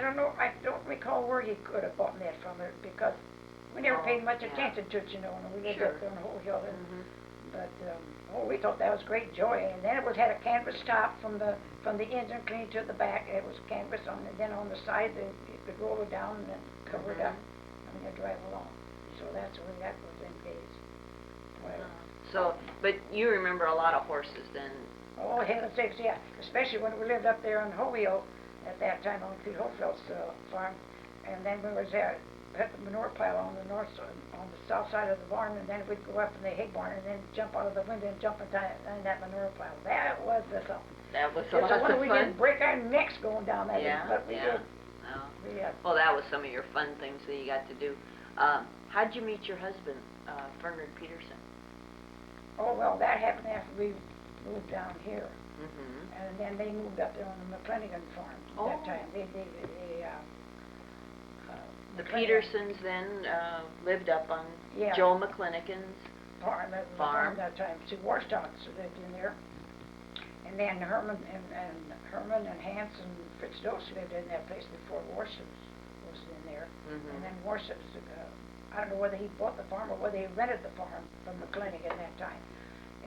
don't know. I don't recall where he could have gotten that from it because we never paid much attention to it, you know. And we lived up there on the whole hill. But we thought that was great joy. And then it had a canvas top from the engine clean to the back. It was canvas on, and then on the side you could roll it down and then cover it up, and you drive along. So that's where that was in days. Well, so, but you remember a lot of horses then? Oh, heaven sakes, yeah. Especially when we lived up there on Holyoke at that time on Pete Hofeld's farm, and then we was there. Had the manure pile on the north side, on the south side of the barn, and then we'd go up in the hay barn and then jump out of the window and jump in that manure pile. That was something. That was a lot of fun. We didn't break our necks going down that, but we did. Well, that was some of your fun things that you got to do. How'd you meet your husband, Fernand Peterson? Oh, well, that happened after we moved down here, and then they moved up there on the McClinigan farm at that time. The Petersons then lived up on Joe McClinigan's farm that time. See, Warstocks lived in there, and then Herman and Hans and Fritz Dose lived in that place before Warstocks was in there. And then Warstocks, I don't know whether he bought the farm or whether he rented the farm from McClinigan that time.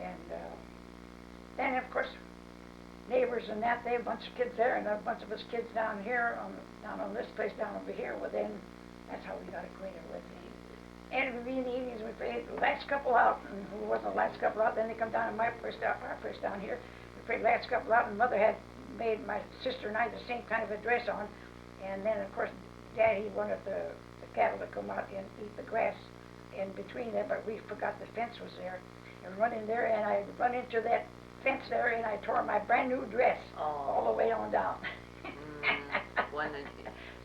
And then, of course, neighbors and that, they had a bunch of kids there, and a bunch of us kids down here, down on this place down over here. Well, then, that's how we got acquainted with him. And in the evenings, we played last couple out, and who wasn't the last couple out, then they come down to our place down here. We played last couple out, and Mother had made my sister and I the same kind of a dress on. And then, of course, Dad, he wanted the cattle to come out and eat the grass in between there, but we forgot the fence was there. And run in there, and I run into that fence there, and I tore my brand new dress all the way on down.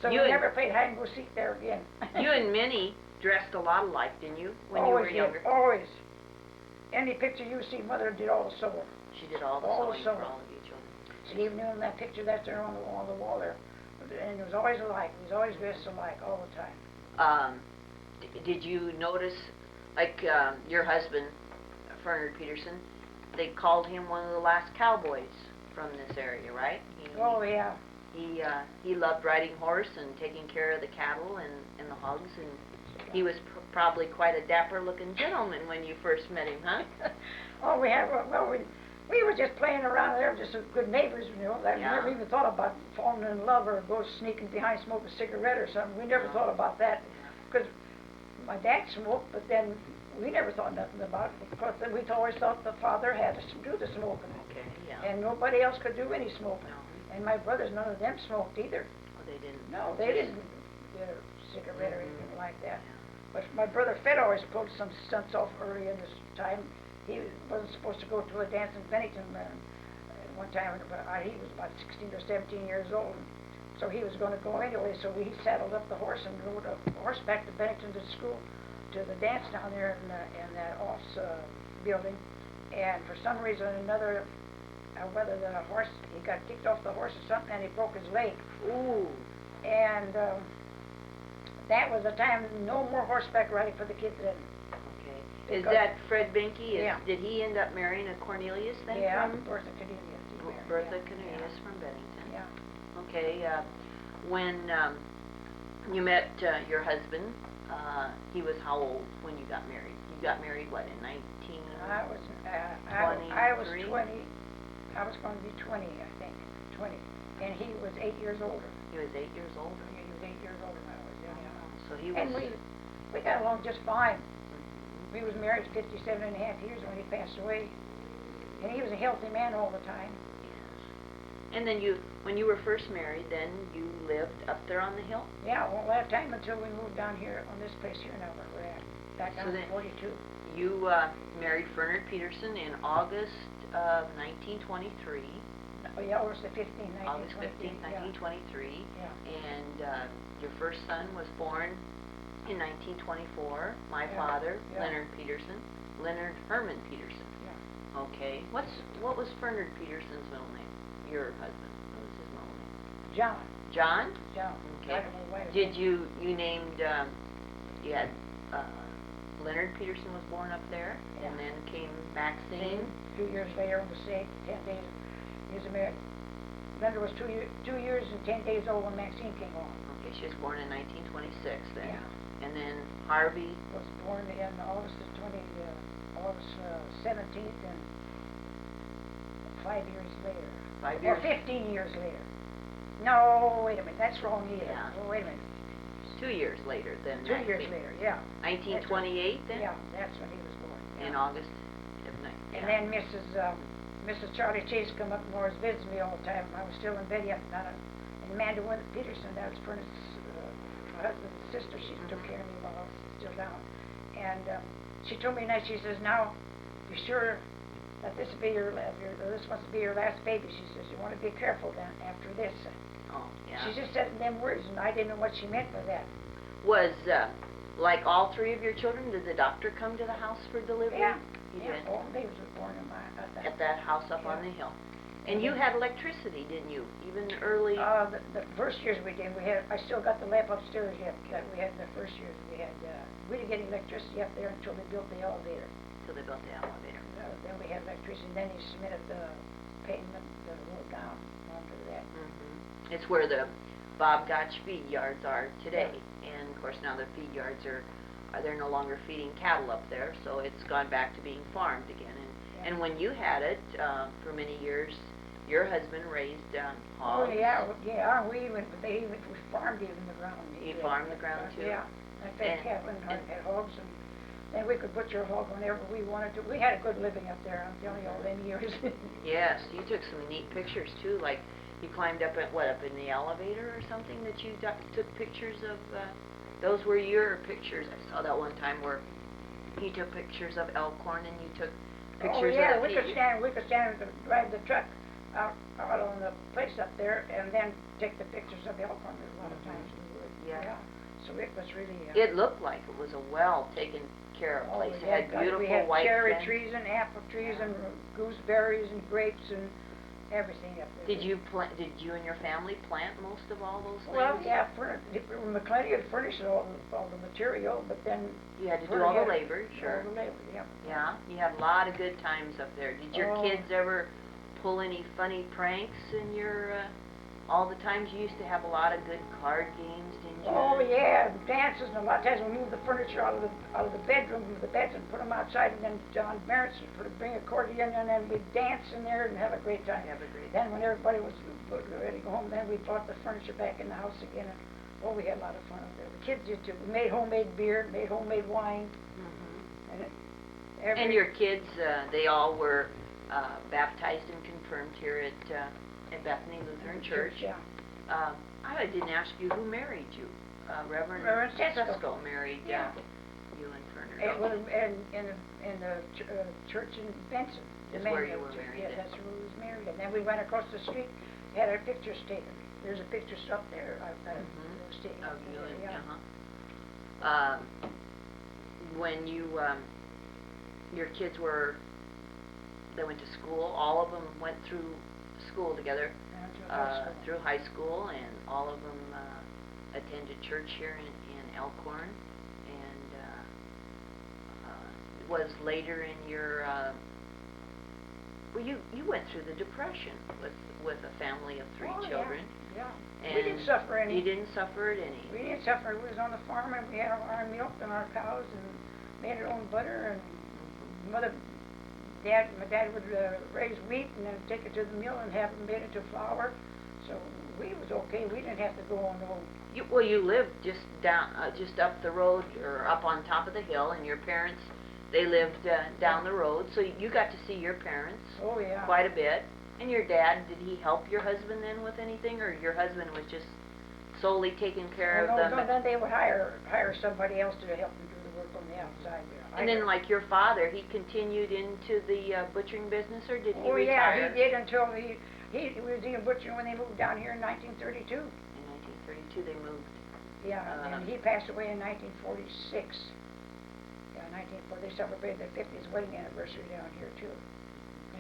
So we never played hide and go seek there again. You and Minnie dressed a lot alike, didn't you, when you were younger? Always. Any picture you see, Mother did all the sewing. She did all the sewing for all of you children. And even in that picture that's there on the wall there, and it was always alike. It was always dressed alike all the time. Did you notice, like your husband, Fernand Peterson, they called him one of the last cowboys from this area, right? He loved riding horse and taking care of the cattle and the hogs, and he was probably quite a dapper-looking gentleman when you first met him, huh? We were just playing around there, just good neighbors, you know. I never even thought about falling in love or go sneaking behind, smoke a cigarette or something. We never thought about that, because my dad smoked, but then we never thought nothing about it, because we always thought the father had to do the smoking. And nobody else could do any smoking. And my brothers, none of them smoked either. Oh, they didn't? No, they didn't get a cigarette or anything like that. But my brother Fed always pulled some stunts off early in this time. He wasn't supposed to go to a dance in Bennington one time. He was about 16 or 17 years old. So he was going to go anyway, so he saddled up the horse and rode a horseback to Bennington to school, to the dance down there in that office building. And for some reason or another, whether the horse, he got kicked off the horse or something, and he broke his leg. Ooh. And that was the time no more horseback riding for the kids then. Okay. Is that Fred Binky? Did he end up marrying a Cornelius then? Yeah, Bertha Cornelius. Bertha Cornelius from Bennington. Yeah. Okay. When you met your husband, he was how old when you got married? You got married, what, in 19? I was 20. I was going to be 20, I think. 20. And he was 8 years older. He was 8 years older? He was 8 years older than I was, So he was... And we got along just fine. We was married 57 and a half years when he passed away. And he was a healthy man all the time. Yes. And then when you were first married, then you lived up there on the hill? Yeah, all that time until we moved down here on this place here now where we're at. Back down in 42. You married Fernand Peterson in August of 1923. Oh, yeah, August the 15th, 1923. August 15th, 1923. Yeah. And your first son was born in 1924. My father, Leonard Peterson, Leonard Herman Peterson. Yeah. Okay. What was Fernand Peterson's middle name? Your husband. What was his middle name? John. John? John. Okay. Did you named, you had, Leonard Peterson was born up there, and then came back singing. A few years later on the stage, 10 days, he was married. Linda was 2 years and 10 days old when Maxine came along. Okay, she was born in 1926 then. Yeah. And then Harvey? Was born in August 17th, and 5 years later. 5 years? Or 15 years later. No, wait a minute, that's wrong either. Yeah. Oh, wait a minute. 2 years later than 2 years later, yeah. 1928 then? Yeah, that's when he was born. Yeah. In August of And then Mrs. Charlie Chase come up and always visits me all the time. I was still in bed yet, and Amanda Peterson, that was my husband's sister. She took care of me while I was still down. And she told me tonight, she says, now, you sure that this must be your last baby? She says, you want to be careful then after this. Oh, yeah. She just said them words, and I didn't know what she meant by that. Was, like all 3 of your children, did the doctor come to the house for delivery? Yeah. He Yeah, did? all the babies were born At that house up on the hill. And you had electricity, didn't you? Even early? The first years we did, I still got the lamp upstairs yet, that we had the first years. We didn't get electricity up there until they built the elevator. Till they built the elevator. Then we had electricity, and then he cemented the pavement, the road down onto that. Mm-hmm. It's where the Bob Gotch feed yards are today. And of course now the feed yards they're no longer feeding cattle up there, so it's gone back to being farmed again. And when you had it, for many years, your husband raised hogs. Oh yeah, we farmed even the ground. You farmed the ground too? Yeah, I fed cattle and had hogs, and then we could butcher a hog whenever we wanted to. We had a good living up there, I'm telling you, all them years. Yes, you took some neat pictures too, like you climbed up up in the elevator or something that you took pictures of. Those were your pictures. I saw that one time where you took pictures of Elkhorn and you took pictures of we could stand and drive the truck out on the place up there and then take the pictures of Elkhorn a lot of times. Yeah. So it was really... it looked like it was a well taken care of place. It had beautiful white cherry fence. trees and apple trees and gooseberries and grapes and everything up there. Did you and your family plant most of all those things? Well, yeah, McClenny had furnished all the material, but then... You had to do all the labor, sure. All the labor, yeah. Yeah, you had a lot of good times up there. Did your kids ever pull any funny pranks in your... all the times you used to have a lot of good card games, didn't you? Oh yeah, dances, and a lot of times we moved the furniture out of the bedroom, the beds, and put them outside, and then John Barrett would bring accordion, and then we'd dance in there and have a great time. Then when everybody was ready to go home, then we brought the furniture back in the house again, and we had a lot of fun up there. The kids did too. We made homemade beer, made homemade wine, and your kids, they all were baptized and confirmed here at Bethany Lutheran Church. Yeah. I didn't ask you who married you. Reverend Sesko married you and Fernand. In the church in Benson. Is where you were married. Yeah, that's where we was married. And then we went across the street, had our pictures taken. There's a picture up there. Was taken of you and when your kids they went to school, all of them went through school together, through high school, and all of them attended church here in Elkhorn, and it was later in your, well, you went through the Depression with a family of 3 children. Yeah. And we didn't suffer any. You didn't suffer at any. We didn't suffer. We was on the farm, and we had our milk and our cows, and made our own butter, and my dad would raise wheat and then take it to the mill and have it made into flour. So we was okay. We didn't have to go on no... Well, you lived just up the road, or up on top of the hill, and your parents, they lived down the road, so you got to see your parents quite a bit. And your dad, did he help your husband then with anything, or your husband was just solely taking care of them? No, then they would hire somebody else to help them do the work on the outside there. And then, like your father, he continued into the butchering business, or did he retire? Oh yeah, he did until he was in butchering when they moved down here in 1932. In 1932 they moved. Yeah, and he passed away in 1946. Yeah, 1940. They celebrated their 50th wedding anniversary down here too.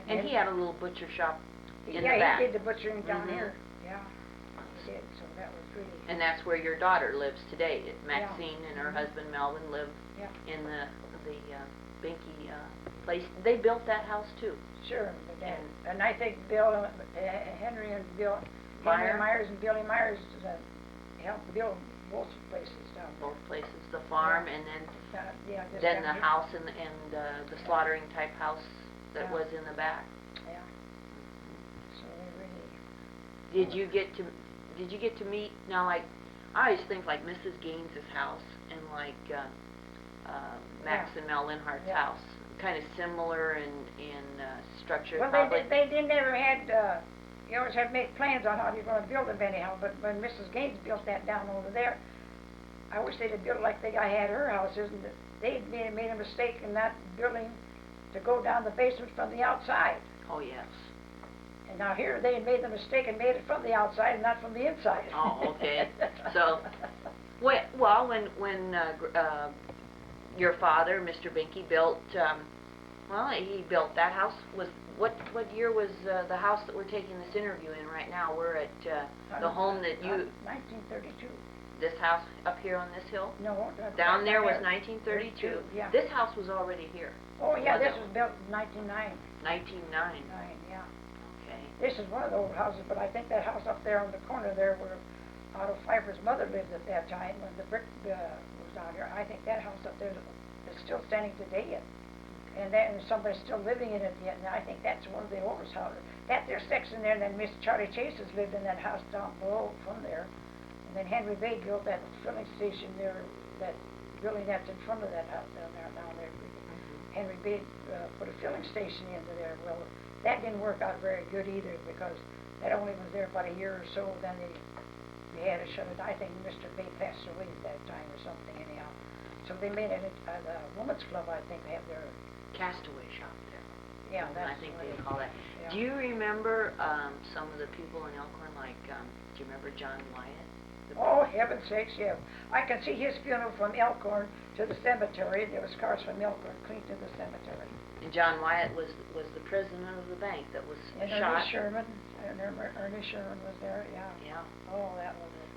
And he had a little butcher shop in the back. Yeah, he did the butchering down here. Yeah, he did. So that was really... And that's where your daughter lives today. Maxine and her husband Melvin live in the Binky place. They built that house too. Sure, and I think Bill, Henry and Bill, Henry Myers and Billy Myers helped build both places down there. Both places, the farm and then the house and the slaughtering type house that was in the back. Yeah. So they really. Did you get to meet, now, like, I always think like Mrs. Gaines's house and like Max and Mel Linhart's house, kind of similar in structure. Well, they never had. You always have to make plans on how you're going to build them anyhow. But when Mrs. Gaines built that down over there, I wish they'd have built like the guy had her house. Isn't it? They made a mistake in not building to go down the basement from the outside. Oh yes. And now here they made the mistake and made it from the outside and not from the inside. Oh, okay. So, well, when your father, Mr. Binky, built, he built that house. What year was the house that we're taking this interview in right now? We're at the home that you. 1932. This house up here on this hill? No. Down there was 1932. Yeah. This house was already here. Oh yeah, this was built in 1909. 1909. Yeah. Okay. This is one of the old houses, but I think that house up there on the corner there where Otto Pfeiffer's mother lived at that time when the brick was down here. I think that house up there is still standing today yet. And somebody's still living in it yet, and I think that's one of the oldest houses. That there's section there, and then Miss Charlie Chase has lived in that house down below from there. And then Henry Bay built that filling station there, that building that's in front of that house down there. Henry Bay put a filling station into there. Well, that didn't work out very good either because that only was there about a year or so. Then they had to shut it. I think Mr. Bay passed away at that time or something anyhow. So they made it the Women's Club, I think, have their castaway shop there. Yeah, that's I think they call that. Yeah. Do you remember some of the people in Elkhorn, like, do you remember John Wyatt? Oh, heaven's sakes, yeah. I can see his funeral from Elkhorn to the cemetery. There was cars from Elkhorn clean to the cemetery. And John Wyatt was the president of the bank that was shot. Ernie Sherman was there, yeah. Yeah. Oh, that was it.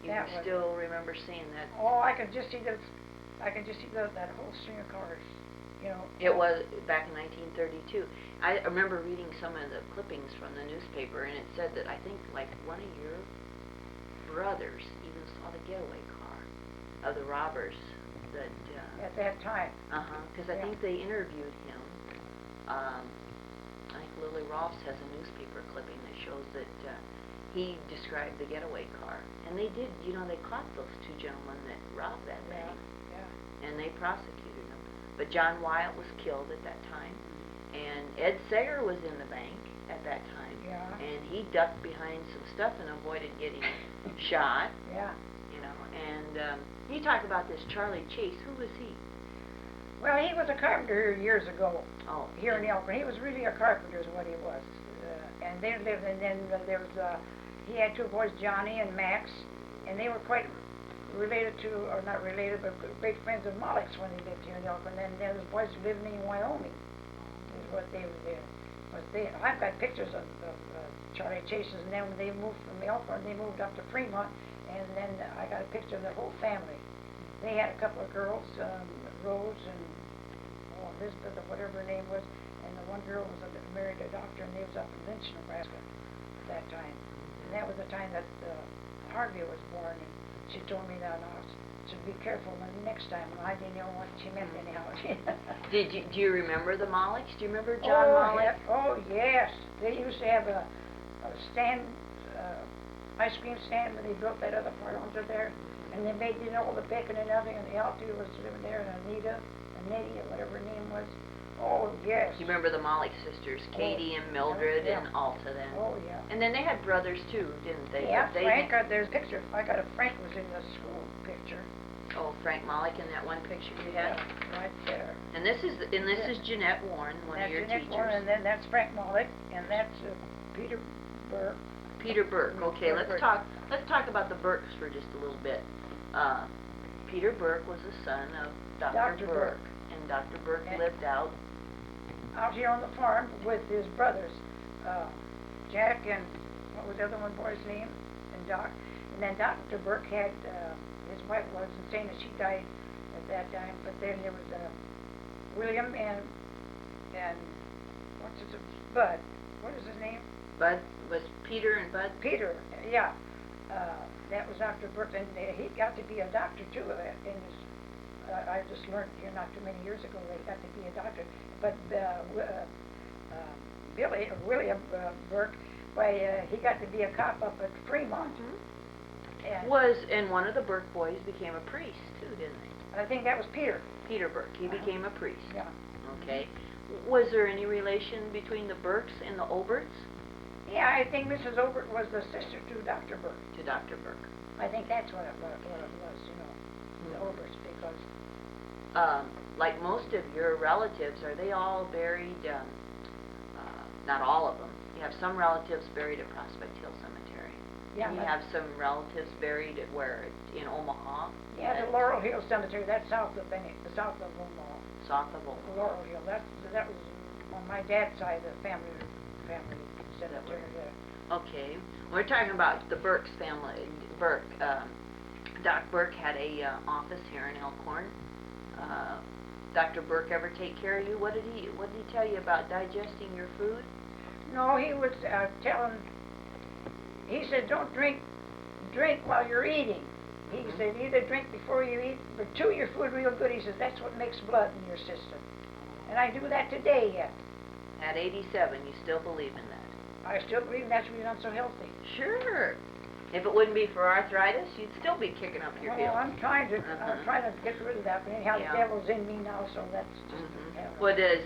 You still remember seeing that? Oh, I could just see that whole string of cars. You know, it was back in 1932. I remember reading some of the clippings from the newspaper, and it said that I think like one of your brothers even saw the getaway car of the robbers that at that time. Because I think they interviewed him. I think Lily Ross has a newspaper clipping that shows that he described the getaway car, and they did. You know, they caught those two gentlemen that robbed that bank, and they prosecuted them. But John Wyatt was killed at that time, and Ed Sager was in the bank at that time, and he ducked behind some stuff and avoided getting shot. Yeah. You know, and you talk about this Charlie Chase. Who was he? Well, he was a carpenter years ago. Oh. Here in Elkhorn, he was really a carpenter, is what he was. And they lived, and then there was he had two boys, Johnny and Max, and they were quite related to, or not related, but great friends of Mollick's when they lived here in Elkhorn. And then those boys living in Wyoming, is what they were there. I've got pictures of Charlie Chase's, and then when they moved from Elkhorn, they moved up to Fremont, and then I got a picture of their whole family. They had a couple of girls, Rose and Elizabeth, or whatever her name was, and the one girl was married to a doctor, and they was up in Lynch, Nebraska at that time. And that was the time that Harvey was born, and she told me that I should be careful when next time. Well, I didn't know what she meant anyhow. Do you remember the Mollocks? Do you remember John Mollick? Oh yes, they used to have a stand, ice cream stand when they built that other part onto there, and they made all the bacon and everything. And the Altie was living there, and Anita, or whatever her name was. Oh yes. Do you remember the Mollick sisters, Katie and Mildred and Alta then? Oh yeah. And then they had brothers too, didn't they? Yeah, Frank. There's a picture. Frank was in the school picture. Oh, Frank Mollick in that one picture you had? Yeah, right there. And this is Jeanette Warren, one of your Jeanette teachers. Warren, and then that's Frank Mollick, and that's Peter Burke. Peter Burke. Okay, let's talk about the Burkes for just a little bit. Peter Burke was the son of Dr. Burke, and Dr. Burke lived out here on the farm with his brothers, Jack and what was the other one boy's name, and Doc. And then Dr. Burke had his wife wasn't saying that she died at that time, but then there was William and and what's his, Bud, what is his name? Bud, was Peter and Bud? Peter, yeah. That was Dr. Burke, and he got to be a doctor too. In his, I just learned here not too many years ago that he got to be a doctor. But William Burke, why he got to be a cop up at Fremont. And one of the Burke boys became a priest too, didn't they? I think that was Peter. Peter Burke. He became a priest. Yeah. Okay. Was there any relation between the Burkes and the Oberts? Yeah, I think Mrs. Obert was the sister to Dr. Burke. To Dr. Burke. I think that's what it was, you know, the Oberts, because... like most of your relatives, are they all buried, not all of them, you have some relatives buried at Prospect Hill Cemetery. Yeah. You have some relatives buried at where, in Omaha? Yeah, the Laurel Hill Cemetery, that's south of Omaha. South of Omaha. Laurel Hill, that was on my dad's side of the family cemetery. Okay, we're talking about the Burke's family. Burke, Doc Burke had a office here in Elkhorn. Dr. Burke ever take care of you? What did he tell you about digesting your food? No, he was telling. He said, don't drink while you're eating. He said, either drink before you eat, but chew your food real good. He says that's what makes blood in your system. And I do that today yet. At 87, you still believe in that? I still believe that's why you're not so healthy. Sure. If it wouldn't be for arthritis, you'd still be kicking up your heels. Well, I'm trying to get rid of that, but anyhow, the devil's in me now, so that's just... Well, does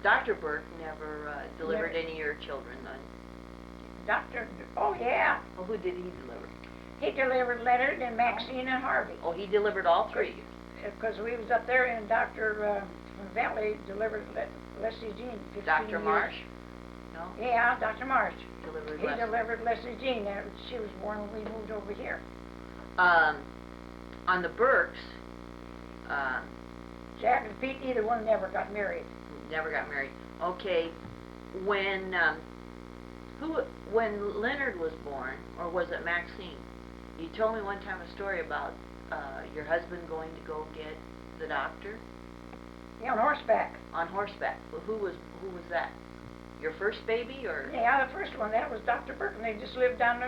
Dr. Burke never delivered any of your children then? Oh, yeah. Well, who did he deliver? He delivered Leonard and Maxine and Harvey. Oh, he delivered all three? Because we was up there, and Dr. Valley delivered Leslie Jean 15 Dr. years. Marsh? No? Yeah, Dr. Marsh. Delivered He delivered Leslie Jean. She was born when we moved over here. On the Burkes, Jack and Pete, either one never got married. Never got married. Okay, when Leonard was born, or was it Maxine? You told me one time a story about your husband going to go get the doctor. Yeah, on horseback. On horseback. Well, who was that? Your first baby, or? Yeah, the first one. That was Dr. Burke, and they just lived down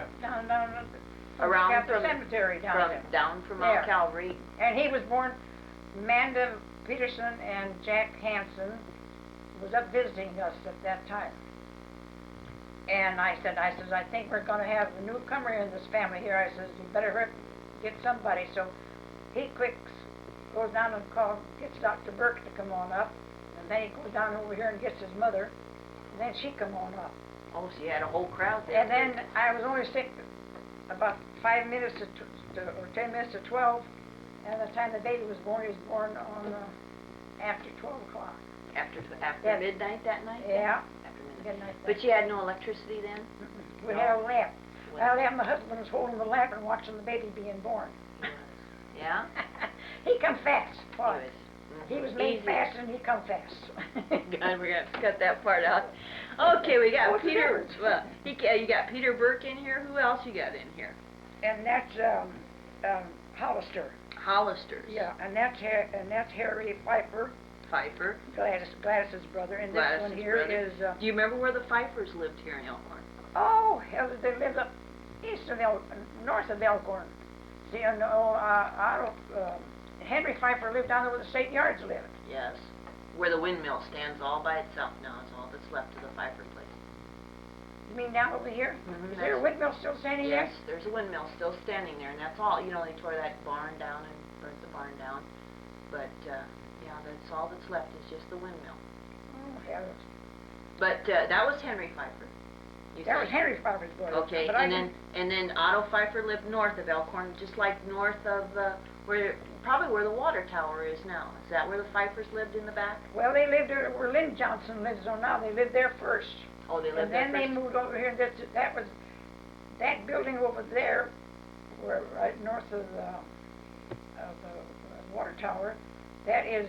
around the cemetery down from Mount Calvary. And he was born. Amanda Peterson and Jack Hansen was up visiting us at that time. And I said, I think we're going to have a newcomer in this family here. I says, you better get somebody. So he quick goes down and gets Dr. Burke to come on up. And then he goes down over here and gets his mother. And then she come on up. Oh, so you had a whole crowd there. And then I was only sick about 5 minutes or 10 minutes to 12. And the time the baby was born, he was born on after 12 o'clock. After midnight that night? Yeah. After midnight. But you had no electricity then? We had a lamp. My husband was holding the lamp and watching the baby being born. Yeah? He come fast. Boy. He was made fast and he come fast. God, we're going to cut that part out. Okay, we got Peter. Well, you got Peter Burke in here. Who else you got in here? And that's Hollister. Hollisters. Yeah, and that's Harry Pfeiffer. Pfeiffer. Gladys's brother. And this one here is... Do you remember where the Pfeiffers lived here in Elkhorn? Oh, hell, they lived up north of Elkhorn. See, Henry Pfeiffer lived down there where the state yards lived. Yes. Where the windmill stands all by itself now is all that's left of the Pfeiffer place. You mean down over here? Mm-hmm. Is there a windmill still standing there? Yes, there's a windmill still standing there, and that's all. You know, they tore that barn down and burnt the barn down. But, yeah, that's all that's left is just the windmill. Oh, heavens. But that was Henry Pfeiffer. That was Henry Pfeiffer's boy. Okay, and then Otto Pfeiffer lived north of Elkhorn, just like north of probably where the water tower is now. Is that where the Pfeiffers lived in the back? Well, they lived where Lynn Johnson lives on now. They lived there first. Oh, they lived there first. And then they moved over here. That was that building over there, where right north of the water tower. That is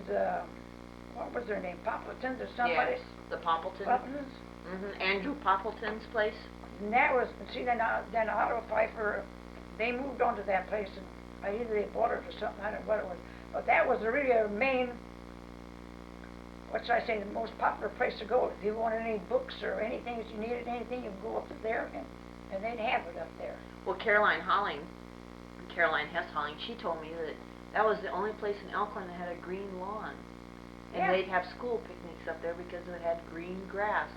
what was their name? Popleton's or somebody? Yes, the Poppletons. Poppletons. Mm-hmm. Andrew Poppleton's place. And that was, see, then Otto Pfeiffer, they moved on to that place, and either they bought it or something, I don't know what it was. But that was really a main what should I say, the most popular place to go. If you wanted any books or anything, if you needed anything, you go up to there, and they'd have it up there. Well, Caroline Hess Holling, she told me that was the only place in Elkhorn that had a green lawn. And Yeah. they'd have school picnics up there because it had green grass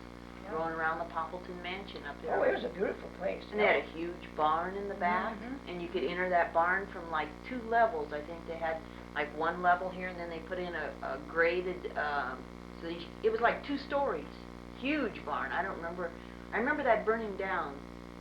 growing around the Poppleton Mansion up there. Oh, it was a beautiful place. And they had a huge barn in the back, and you could enter that barn from like 2 levels. I think they had like 1 level here, and then they put in a graded, so it was like 2 stories. Huge barn. I remember that burning down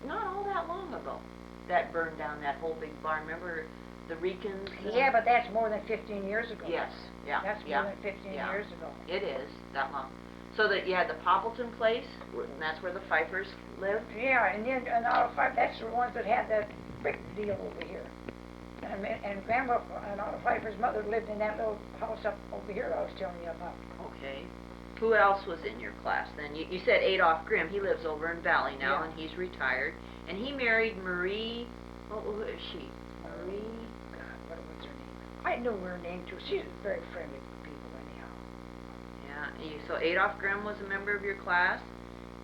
not all that long ago. That burned down, that whole big barn. Remember the Reekins? Yeah, but that's more than 15 years ago. Yes, yeah. That's more than 15 years ago. It is, that long. So that you had the Poppleton place, and that's where the Pfeiffers lived? Yeah, and then Otto Pfeiffer, that's the ones that had that brick deal over here. And Grandma and Otto Pfeiffer's mother lived in that little house up over here I was telling you about. Okay. Who else was in your class then? You said Adolph Grimm. He lives over in Valley now, Yeah. and he's retired. And he married Marie, who is she? Marie? God, what was her name? I knew her name too. She's very friendly with people anyhow. Yeah. So Adolph Grimm was a member of your class,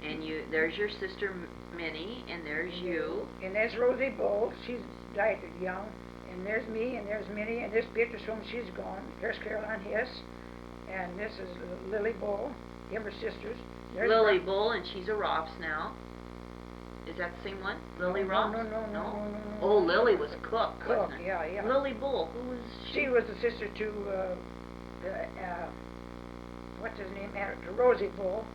and there's your sister Minnie, and there's you. And there's Rosie Bull. She's died young. And there's me, and there's Minnie, and this Beatrice whom she's gone. There's Caroline Hess, and this is Lily Bull. Them are sisters. There's Lily Bull, and she's a Rops now. Is that the same one? Lily Rops? No. Oh, Lily was cook, Cook, wasn't it? yeah. Lily Bull, who was she? She was the sister to, what's his name, to Rosie Bull,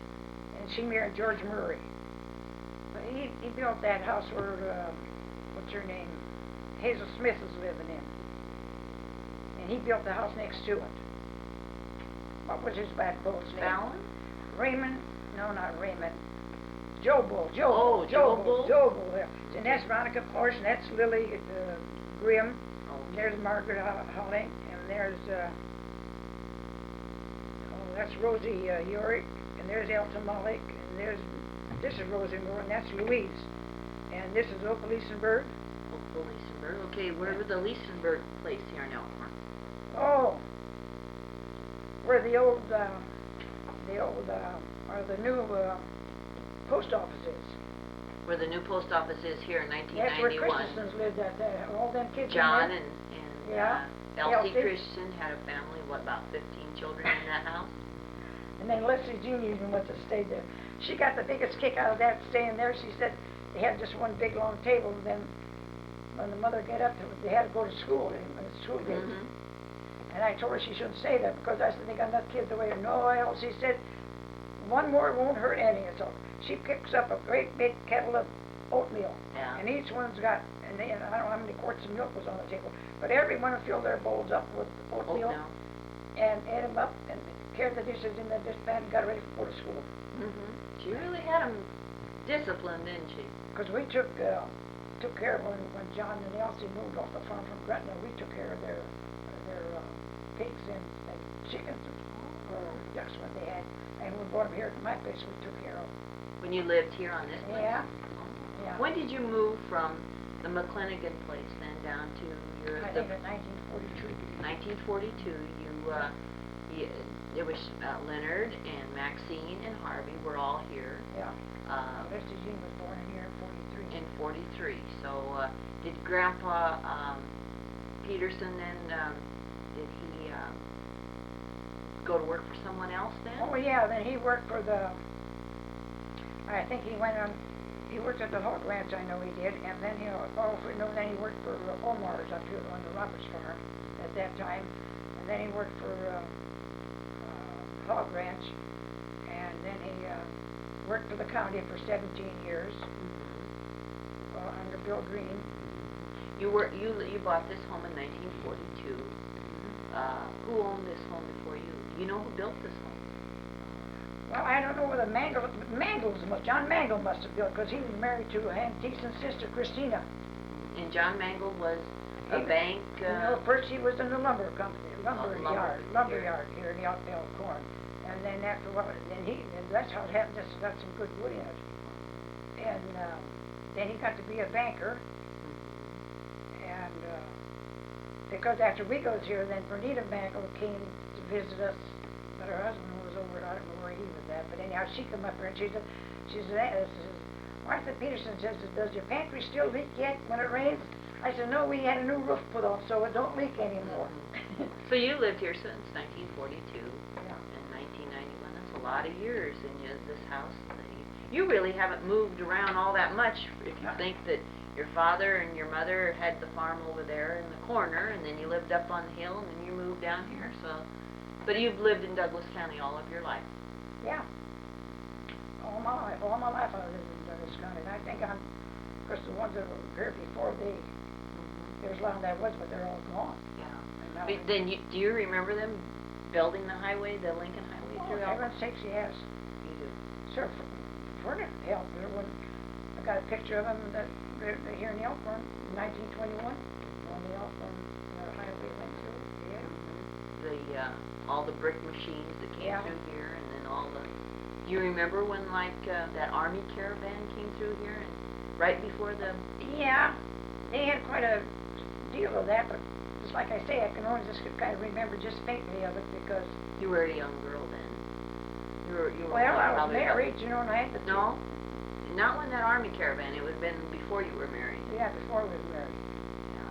and she married George Murray. But he built that house where, what's her name, Hazel Smith was living in. And he built the house next to it. What was his bad bull's name? Fallon? Raymond? No, not Raymond. Joe Bull. Joe Bull? Joe Bull, yeah. And that's Veronica Force, and that's Lily Grimm. Oh. And there's Margaret Holling, and there's, that's Rosie Yorick, and there's Elton Malik, and this is Rosie Moore, and that's Louise. And this is Opal Leesenberg. Opal Leesenberg. Okay, where was the Leesenberg place here in Elkhorn? Oh, where the new post office is. Where the new post office is here in 1991. That's where Christensen's lived at there. All them kids John in and yeah. Elsie Christensen had a family, what, about 15 children in that house? And then Leslie Jean even went to stay there. She got the biggest kick out of that staying there. She said they had just one big long table, and then when the mother got up, they had to go to school when the school days. And I told her she shouldn't say that because I said they got enough kids away. No, Elsie said one more won't hurt any. So she picks up a great big kettle of oatmeal, and each one's got, and I don't know how many quarts of milk was on the table, but everyone filled their bowls up with oatmeal and ate them up and carried the dishes in the dishpan and got ready for school. She really had them disciplined, didn't she? Because we took care of when John and Elsie moved off the farm from Gretna, we took care of their pigs and chickens or ducks when they had, and we brought them here to my place. We took care of them. When you lived here on this place? Yeah. When did you move from the McClinigan place then down to your? I think in 1942. 1942. There was Leonard and Maxine and Harvey were all here. Yeah. Mr. Jean was born in here in 43. In 43. So did Grandpa Peterson then? Did he go to work for someone else then? Oh yeah, then he worked for I think he worked at the hog ranch, I know he did, and then then he worked for Omar's up here on the Roberts farm at that time, and then he worked for hog ranch, and then he worked for the county for 17 years under Bill Green. You bought this home in 1942. Who owned this home before you? Do you know who built this home? Well, I don't know whether John Mangle must have built, because he was married to Aunt Thiesen's sister, Christina. And John Mangle was a bank? First he was in the lumber company, lumber yard here in Elkhorn. And then after a while, that's how it happened, just got some good wood in it. And then he got to be a banker. And because after we goes here, then Bernita Mangle came to visit us, but her husband was over, I don't know where he was at, but anyhow, she come up here and she said, Martha Peterson says, does your pantry still leak yet when it rains? I said, no, we had a new roof put on, so it don't leak anymore. So you lived here since 1942. Yeah. And 1991, that's a lot of years in this house. You really haven't moved around all that much if you think that your father and your mother had the farm over there in the corner, and then you lived up on the hill, and then you moved down here, so. But you've lived in Douglas County all of your life. Yeah. All my life I lived in Douglas County, and I think of course, the ones that were here before there's a lot that was, but they're all gone. Yeah. But then, do you remember them building the highway, the Lincoln Highway through Elkhorn? Heaven's sakes, yes. You do? Sure, for help, there when I got a picture of them that they're here in Elkhorn, 1921, on the Elkhorn highway went through. Yeah. All the brick machines that came through here, and then all the. Do you remember when that army caravan came through here, and right before the? Yeah, they had quite a deal of that, but just like I say, I can only just kind of remember just faintly of it because. You were a young girl then. You were. Well, I was married, you know, and I had the. No, not when that army caravan. It would have been before you were married. Yeah, before we were married. Yeah.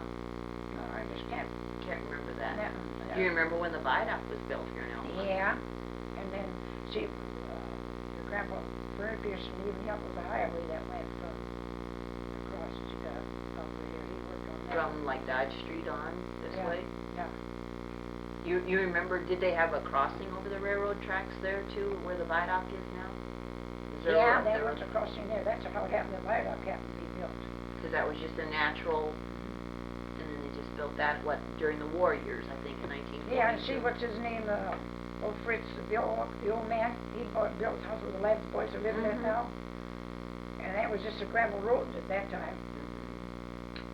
No, I just can't remember that. No. Do you remember when the viaduct was built here in Elkhorn? Yeah, and then see, your grandpa Bernie Pearson even up with the highway that went from across over here. He worked on that. From like Dodge Street on this way? Yeah. You remember? Did they have a crossing over the railroad tracks there too, where the viaduct is now? Yeah, there was a crossing there. That's how it happened. The viaduct happened to be built. Because that was just a natural. Built that during the war years, I think, in 1942. Yeah, and see what's his name, old Fritz, the old man. He built a house with 11 boys are living in now, and that was just a gravel road at that time.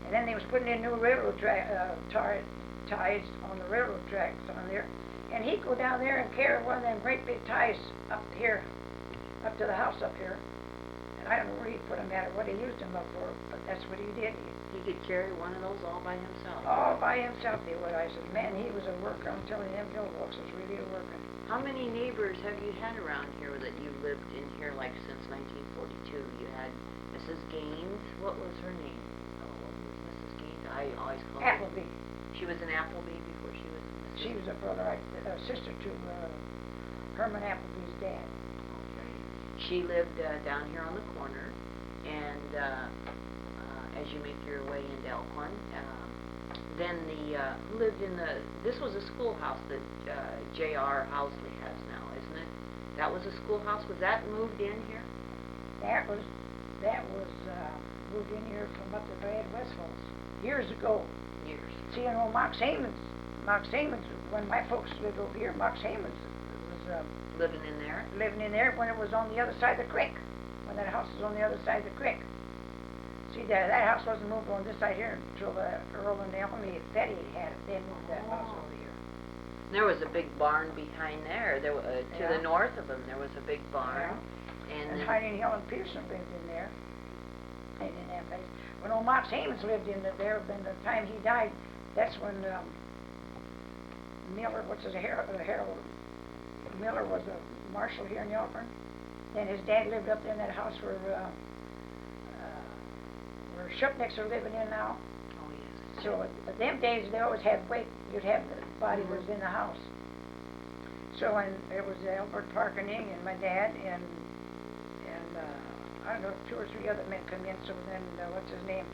And then they was putting in new railroad ties on the railroad tracks on there, and he'd go down there and carry one of them great big ties up here, up to the house up here. And I don't know where he put them at or what he used them up for, but that's what he did. He could carry one of those all by himself. All by himself, he would. I said, man, he was a worker. I'm telling you, them Billbox was really a worker. How many neighbors have you had around here that you lived in here like since 1942? You had Mrs. Gaines. What was her name? Oh, what was Mrs. Gaines? I always called her. Appleby. She was an Appleby before she was Mrs. She was a sister to Herman Appleby's dad. Okay. She lived down here on the corner, and as you make your way into Elkhorn, then who lived in this was a schoolhouse that J.R. Housley has now, isn't it? That was a schoolhouse. Was that moved in here? That was moved in here from up the Bad West Falls years ago. Years. See, you know, Mox Hamons, when my folks lived over here, Mox Hamons was living in there. Living in there when it was on the other side of the creek. When that house was on the other side of the creek. See, that house wasn't moved on this side here until Earl and Naomi Petty had it. They moved that house over here. There was a big barn behind there. There to the north of them, there was a big barn. Yeah. And Heidi and Helen Pearson lived in there. And in that place. When old Mox Hamons lived in there, then the time he died, that's when Miller, Harold Miller was a marshal here in Elkhorn. Then his dad lived up there in that house where Shupnicks are living in now. Oh, yes. So at them days, they always had you'd have the body was in the house. So when it was Albert Parkening and my dad and I don't know, 2 or 3 other men come in. So then what's his name?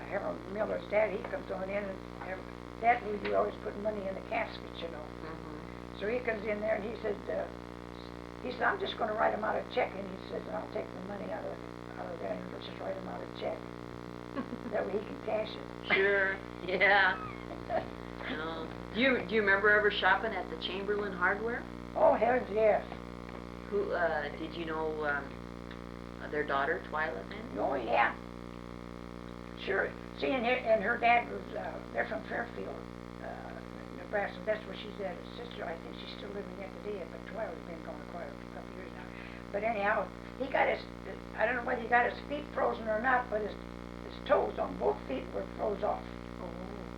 Harold Miller's dad. He comes on in and that would be always putting money in the casket, you know. So he comes in there and he said, I'm just going to write him out a check, and he says, I'll take the money out of there and let's just write him out a check. That way he can cash it. Sure. Yeah. Do you remember ever shopping at the Chamberlain Hardware? Oh, heavens, yes. Who did you know their daughter Twyla then? Oh, yeah. Sure. See, and her dad was they're from Fairfield, Nebraska. That's where she's at. His sister, I think she's still living there today, but Twyla's been gone quite a couple years now. But anyhow, he got I don't know whether he got his feet frozen or not, but his toes on both feet were froze off. Oh.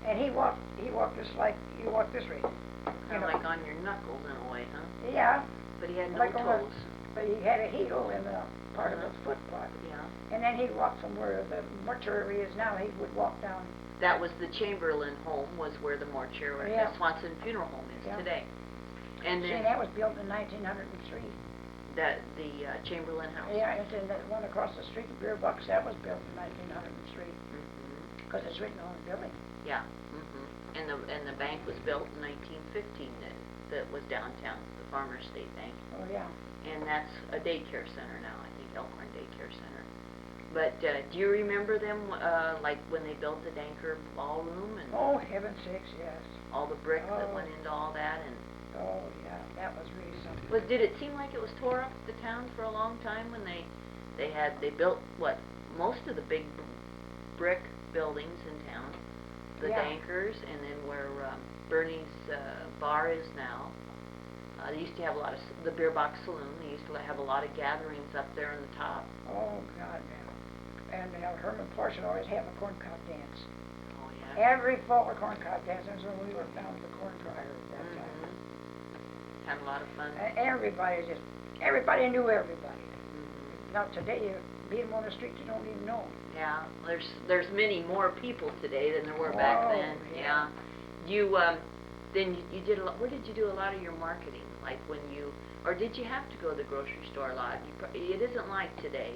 And he walked just like you walk this way. Kind of like on your knuckles in a way, huh? Yeah. But he had no like toes. But he had a heel in the part of his foot part. Yeah. And then he'd walk from where the mortuary is now. He would walk down. That was the Chamberlain home, was where the mortuary, Yeah. the Swanson Funeral Home is today. And See, then that was built in 1903. the Chamberlain house. Yeah, and then the one across the street, the beer box, that was built in 1903. Because it's written on the building. Yeah. And the bank was built in 1915. That was downtown, the Farmers State Bank. Oh yeah. And that's a daycare center now, I think, Elkhorn Daycare Center. But do you remember them, like when they built the Danker Ballroom and Oh, heaven's sakes, yes. all the brick that went into all that? And oh yeah, that was really something. did it seem like it was tore up the town for a long time when they built what most of the big brick buildings in town, the Dankers, and then where Bernie's bar is now. They used to have a lot of the Beer Box Saloon. They used to have a lot of gatherings up there on the top. Oh God, yeah. And Herman Portion always have a corncob dance. Oh yeah. Every fall a corncob dance. That's when we were down at the corn dryer at that time. Had a lot of fun. Everybody knew everybody. Now today, you beat them on the street, you don't even know them. Yeah, there's many more people today than there were back then. Yeah. You then you did a lot. Where did you do a lot of your marketing? Like when or did you have to go to the grocery store a lot? It isn't like today.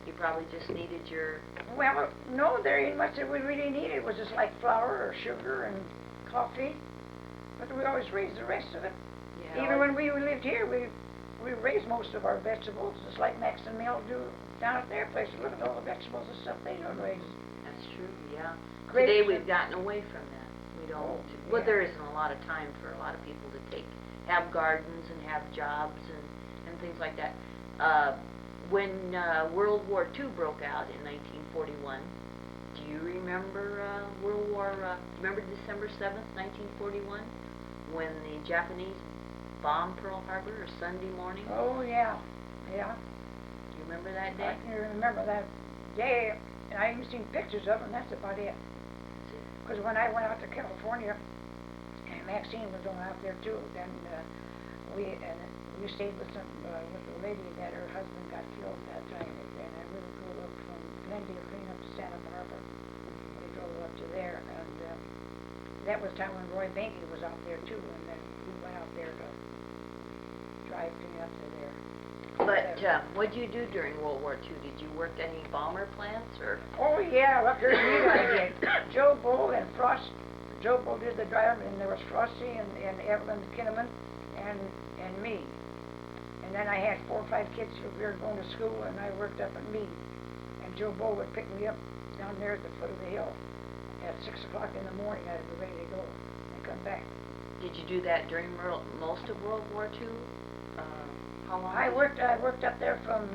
You probably just needed your. Well, no, there ain't much that we really needed. It was just like flour or sugar and coffee. But we always raised the rest of it. Yeah. Even when we lived here, we raised most of our vegetables, just like Max and Mel do down at their place. Look at all the vegetables and stuff they don't raise. That's true, yeah. Grapes today we've gotten away from that. We don't. Well, yeah. there isn't a lot of time for a lot of people to have gardens and have jobs and things like that. When World War II broke out in 1941, do you remember remember December 7th, 1941, when the Japanese bombed Pearl Harbor, or Sunday morning? Oh, yeah, yeah. Do you remember that day? I can remember that day, and I even seen pictures of it, and that's about it. Because when I went out to California, and Maxine was going out there too, and we stayed with with a lady that her husband got killed that time, and we drove up from Glendale clean up to Santa Barbara. We drove up to there, and that was the time when Roy Banky was out there too, and then we went out there to drive clean up to there. But what did you do during World War II? Did you work any bomber plants or? Oh yeah, up here I did. Joe Bull and Frost. Joe Bull did the driving, and there was Frosty and Evelyn Kinnaman and me. And then I had 4 or 5 kids who were going to school, and I worked up at Meade. And Joe Bull would pick me up down there at the foot of the hill at 6 o'clock in the morning. I'd be ready to go and come back. Did you do that during most of World War II? How long? I worked up there from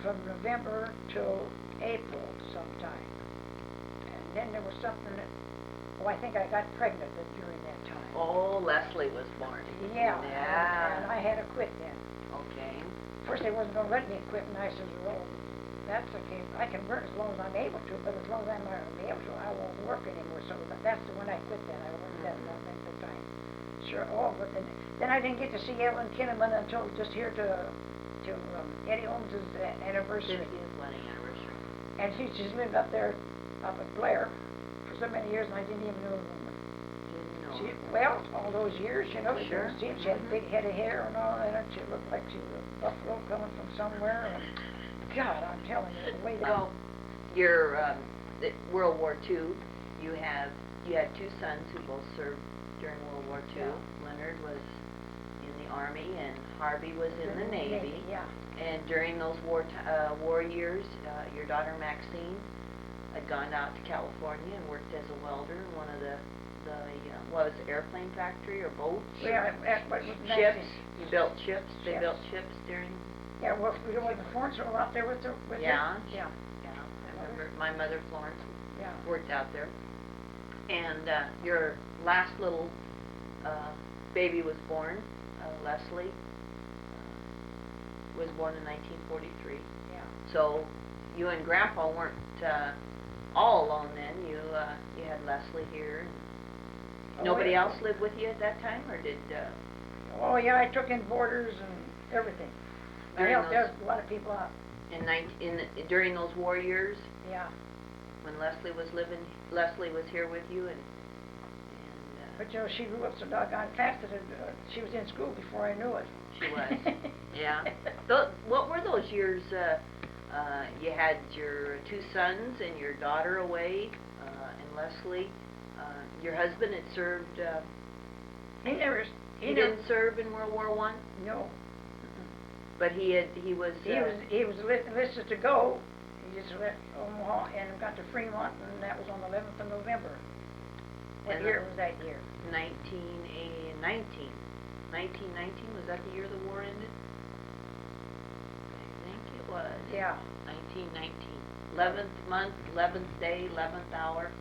from November till April sometime. And then there was something that, I think I got pregnant during that time. Oh, Leslie was born. Yeah. Yeah. And I had to quit then. Okay. First they wasn't going to let me quit, and I says, well, that's okay. I can work as long as I'm able to, but as long as I'm able to, I won't work anymore. So that's when I quit then. I worked that length of time. Sure. Oh, but then I didn't get to see Evelyn Kinnaman until just here to Eddie Holmes' anniversary. 50th wedding anniversary. And she's lived up there, up at Blair, for so many years, and I didn't even know her. Well, all those years, you know, sure. She had a big head of hair and all that. She looked like she was a buffalo coming from somewhere. And God, I'm telling you, the way that. Well, your World War II, you had 2 sons who both served during World War II. Yeah. Leonard was in the Army, and Harvey was in the Navy. Yeah. And during those war years, your daughter Maxine had gone out to California and worked as a welder in one of the airplane factory or boats? Yeah, ships. You built ships. They Ships. built ships during. Yeah, well, the Florence were out there with her. Yeah. I remember my mother Florence worked out there, and your last little baby was born. Leslie was born in 1943. Yeah. So you and Grandpa weren't all alone then. You you had Leslie here. Oh, Nobody yeah. else lived with you at that time, or did? Oh yeah, I took in boarders and everything. I helped a lot of people out. During those war years? Yeah. When Leslie was here with you, and But you know, she grew up so doggone fast that she was in school before I knew it. She was. Yeah. What were those years? You had your 2 sons and your daughter away, and Leslie. Your husband had served. He never. He didn't serve in World War I? No. But he was enlisted to go. He just left Omaha and got to Fremont, and that was on the 11th of November. What year was that year? 1919. 1919, was that the year the war ended? I think it was. Yeah. 1919. 11th month, 11th day, 11th hour.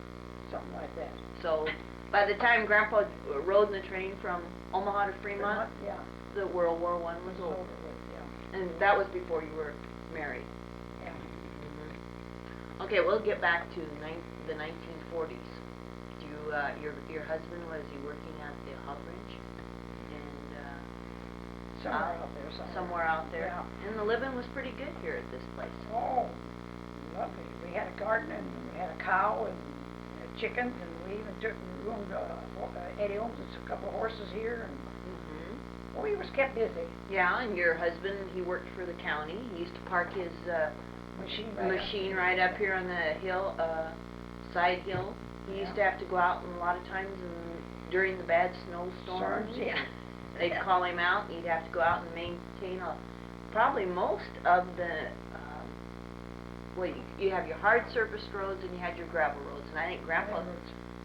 Something like that. So, by the time Grandpa rode in the train from Omaha to Fremont, yeah, the World War I was over. Yeah. And that was before you were married. Yeah. Mm-hmm. Okay, we'll get back to the 1940s. Your husband, was he working at the hog ranch? And somewhere out there. Yeah. And the living was pretty good here at this place. Oh, lovely. We had a garden, and we had a cow and chickens, and we even roomed Eddie owns a couple of horses here, and well, he was kept busy. Yeah, and your husband, he worked for the county. He used to park his machine right up here on the hill, side hill. He used to have to go out, and a lot of times during the bad snowstorms, they'd call him out, and he'd have to go out and maintain probably most of the, well, you have your hard surface roads and you had your gravel roads, and I think Grandpa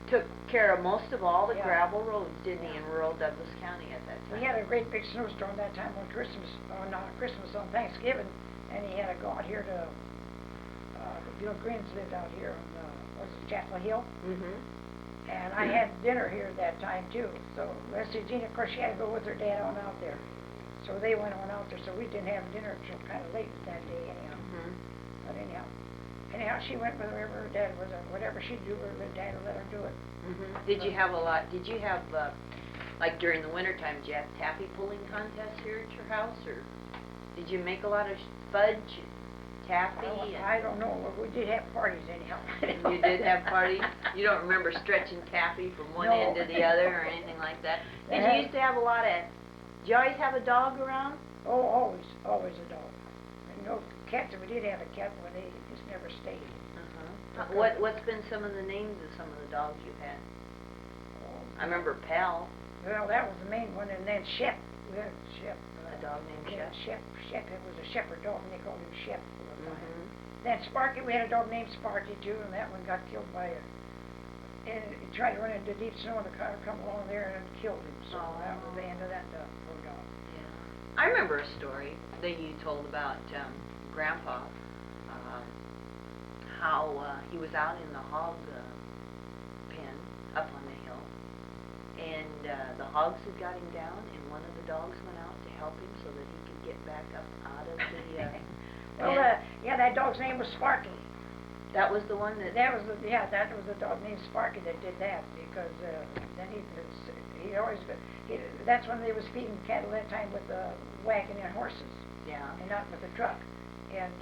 took care of most of all the gravel roads, didn't he, in rural Douglas County at that time? We had a great big snowstorm that time on Christmas, on Thanksgiving, and he had to go out here to, Bill Grins lived out here on, Chapel Hill. And I had dinner here that time too. So Leslie Jean, of course, she had to go with her dad on out there. So they went on out there, so we didn't have dinner until kind of late that day anyhow. But anyhow, she went with wherever her dad was, or whatever she'd do, her dad would let her do it. Did you have like during the winter time, did you have taffy pulling contests here at your house, or did you make a lot of fudge, taffy? I don't know. We did have parties anyhow. You did have parties? You don't remember stretching taffy from one end to the other or anything like that? Did you used to have did you always have a dog around? Oh, always a dog. And no cats. We did have a cat, but they just never stayed. What's been some of the names of some of the dogs you've had? I remember Pal. Well, that was the main one, and then Shep. We had Shep. A dog named Shep? Shep. It was a shepherd dog, and they called him Shep. Then Sparky, we had a dog named Sparky too, and that one got killed by and he tried to run into deep snow, and the car come along there and killed him. So that was the end of that poor dog. Yeah. I remember a story that you told about Grandpa, how he was out in the hog pen up on the hill, and the hogs had got him down, and one of the dogs went out to help him so that he could get back up out of the well, that dog's name was Sparky. That was the one that was the dog named Sparky that did that, because then he always that's when they was feeding cattle that time with the wagon and horses. Yeah. And not with the truck, and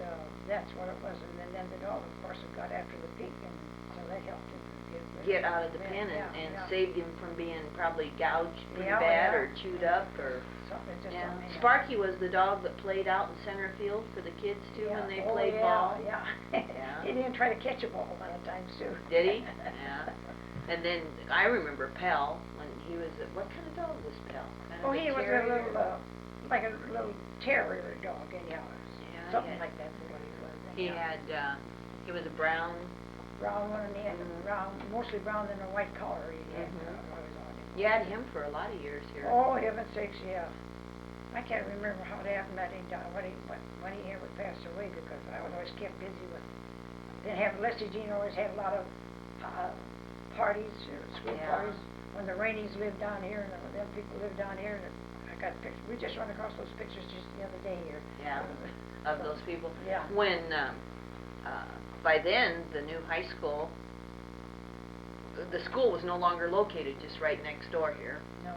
that's what it was. And then the dog, of course, got after the pig, and so that helped him get out of the pen and saved him from being probably gouged pretty bad or chewed up or something. Sparky was the dog that played out in center field for the kids too when they played ball. Yeah. He didn't try to catch a ball a lot of times too. Did he? Yeah. And then I remember Pal when he was what kind of dog was Pal? He was a little like a little terrier dog anyhow. Yeah, something like that. He had he was a brown one, and he had mostly brown and a white collar. You had him for a lot of years here. Oh, heaven's sakes, yeah. I can't remember how it happened that he died, when he ever passed away, because I was always kept busy with. Then Leslie Jean always had a lot of parties, school parties. When the Rainies lived down here, and them people lived down here, and I got pictures. We just run across those pictures just the other day here. Yeah, of those people. Yeah. When by then the new high school the school was no longer located just right next door here. No.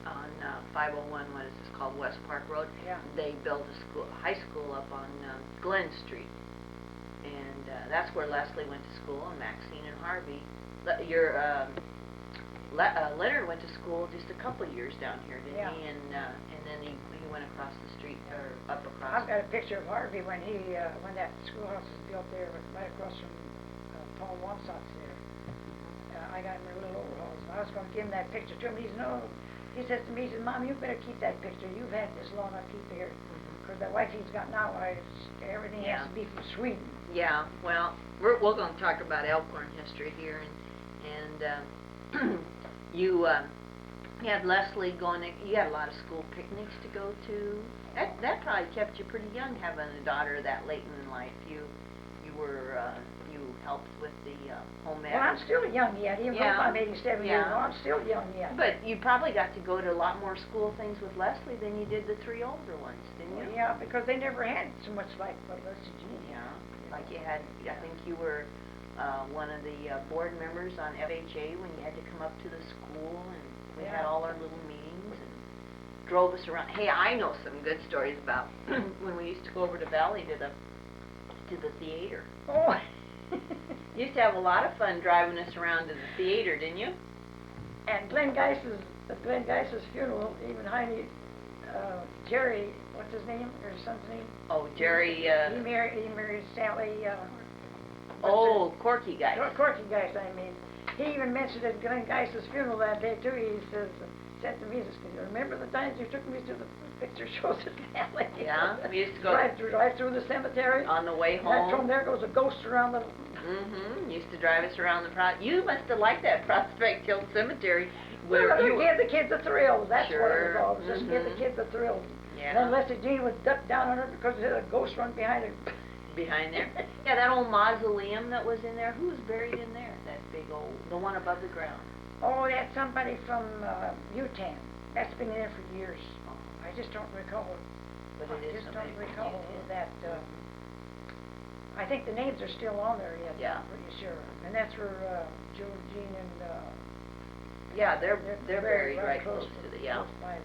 On 501, what is this called, West Park Road? Yeah. They built a high school up on Glen Street, and that's where Leslie went to school, and Maxine and Harvey. Leonard went to school just a couple of years down here, didn't he? And then he went across the street, or up across. I've got a picture of Harvey when that schoolhouse was built there, right across from Paul Wamsot's there. I got him in a little overalls. I was going to give him that picture to him. He said, no. He says to me, he says, Mom, you better keep that picture. You've had this long, I'll keep it here. Because the wife he's got now, everything has to be from Sweden. Yeah, well, we're going to talk about Elkhorn history here, and you had Leslie going. You had a lot of school picnics to go to. That probably kept you pretty young, having a daughter that late in life. You helped with the home ec. Well, I'm still young yet. Even though I'm 87 years old, I'm still young yet. But you probably got to go to a lot more school things with Leslie than you did the 3 older ones, didn't you? Well, yeah, because they never had so much like what Leslie Jean. Yeah, like you had. I think you were one of the board members on FHA when you had to come up to the school, and we had all our little meetings and drove us around. Hey, I know some good stories about when we used to go over to Valley to the theater. Oh. You used to have a lot of fun driving us around to the theater, didn't you? And Glenn Geiss's funeral, even Heine, Jerry, what's his name, or his son's name? Oh, Jerry. He married Sally. Corky Geiss. Corky Geiss, I mean. He even mentioned at Glenn Geiss's funeral that day too. He said to me, he says, remember the times you took me to the picture shows at Valley? Yeah, we used to go drive through the cemetery. On the way home. And I told him there goes a ghost around the. Used to drive us around the You must have liked that Prospect Hill Cemetery. Well, you gave the kids a thrill. That's what it was all. Just give the kids a thrill. Yeah. And then Leslie Jean would duck down on her because there was a ghost run behind her. Behind there? Yeah, that old mausoleum that was in there. Who was buried in there? That big old, the one above the ground. Oh, that's somebody from Utan. That's been there for years. Oh. I just don't recall. But it is somebody from recall Utan. that. I think the names are still on there yet. Yeah. I'm pretty sure. And that's where Joe, Jean, and yeah, they're buried right close to the close by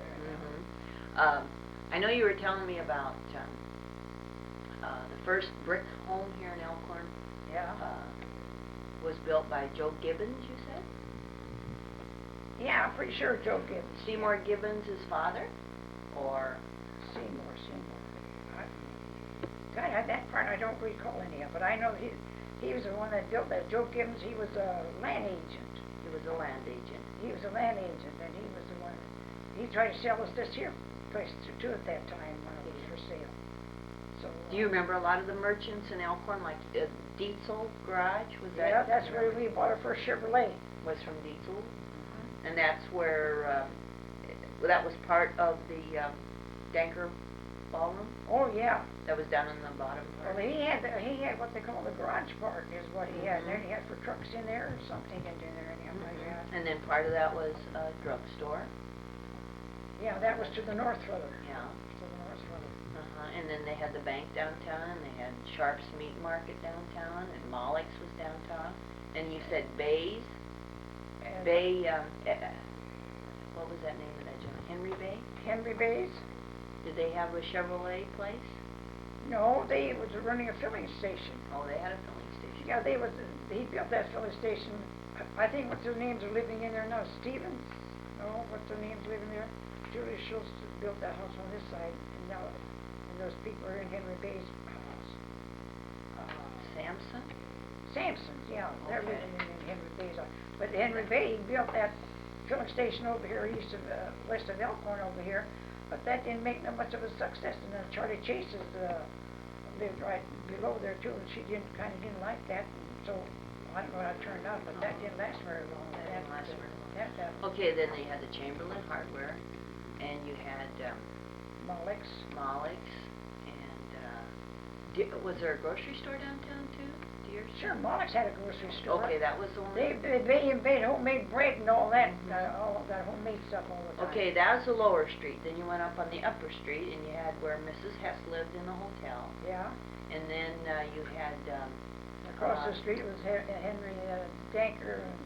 there. I know you were telling me about the first brick home here in Elkhorn. Yeah. Was built by Joe Gibbons, you said? Yeah, I'm pretty sure Joe Gibbons. Seymour Gibbons' his father? Or? Seymour. That part I don't recall any of, but I know he was the one that built that. Joe Gibbons, he was a land agent. He was a land agent. He was a land agent, and he was the one. He tried to sell us this here place too at that time when it was for sale. So. Do you remember a lot of the merchants in Elkhorn, like Dietzel Garage? Was that? Yeah, that's where we bought our first Chevrolet. Was from Dietzel, and that's where that was part of the Danker Ballroom. Oh yeah. That was down in the bottom part. Well, he had what they call the garage part is what he had. Then he had for trucks in there or something in there and like that. And then part of that was a drugstore. Yeah, that was to the north further. Yeah. To the north further. And then they had the bank downtown, and they had Sharp's Meat Market downtown, and Mollick's was downtown. And you said Bay's? What was that name of that gentleman? Henry Bay? Henry Bay's? Did they have a Chevrolet place? No, they was running a filling station. Oh, they had a filling station. Yeah, he built that filling station. I think what's their names are living in there now? Stevens? No, what's their names living there? Julia Schultz built that house on this side, and now those people are in Henry Bay's house. Samson's, yeah. They're living in Henry Bay's house. But Henry Bay, he built that filling station over here east of, west of Elkhorn over here. But that didn't make no much of a success, and then Charlie Chase's lived right below there too, and she didn't like that, and so I don't know how it turned out, but that didn't last very long. Okay, then they had the Chamberlain Hardware, and you had Mollick's, and was there a grocery store downtown too? Sure, Mollick's had a grocery store. Okay, that was the one. They made homemade bread and all that homemade stuff all the time. Okay, that was the lower street. Then you went up on the upper street, and you had where Mrs. Hess lived in the hotel. Yeah. And then you had across the street was Henry Danker and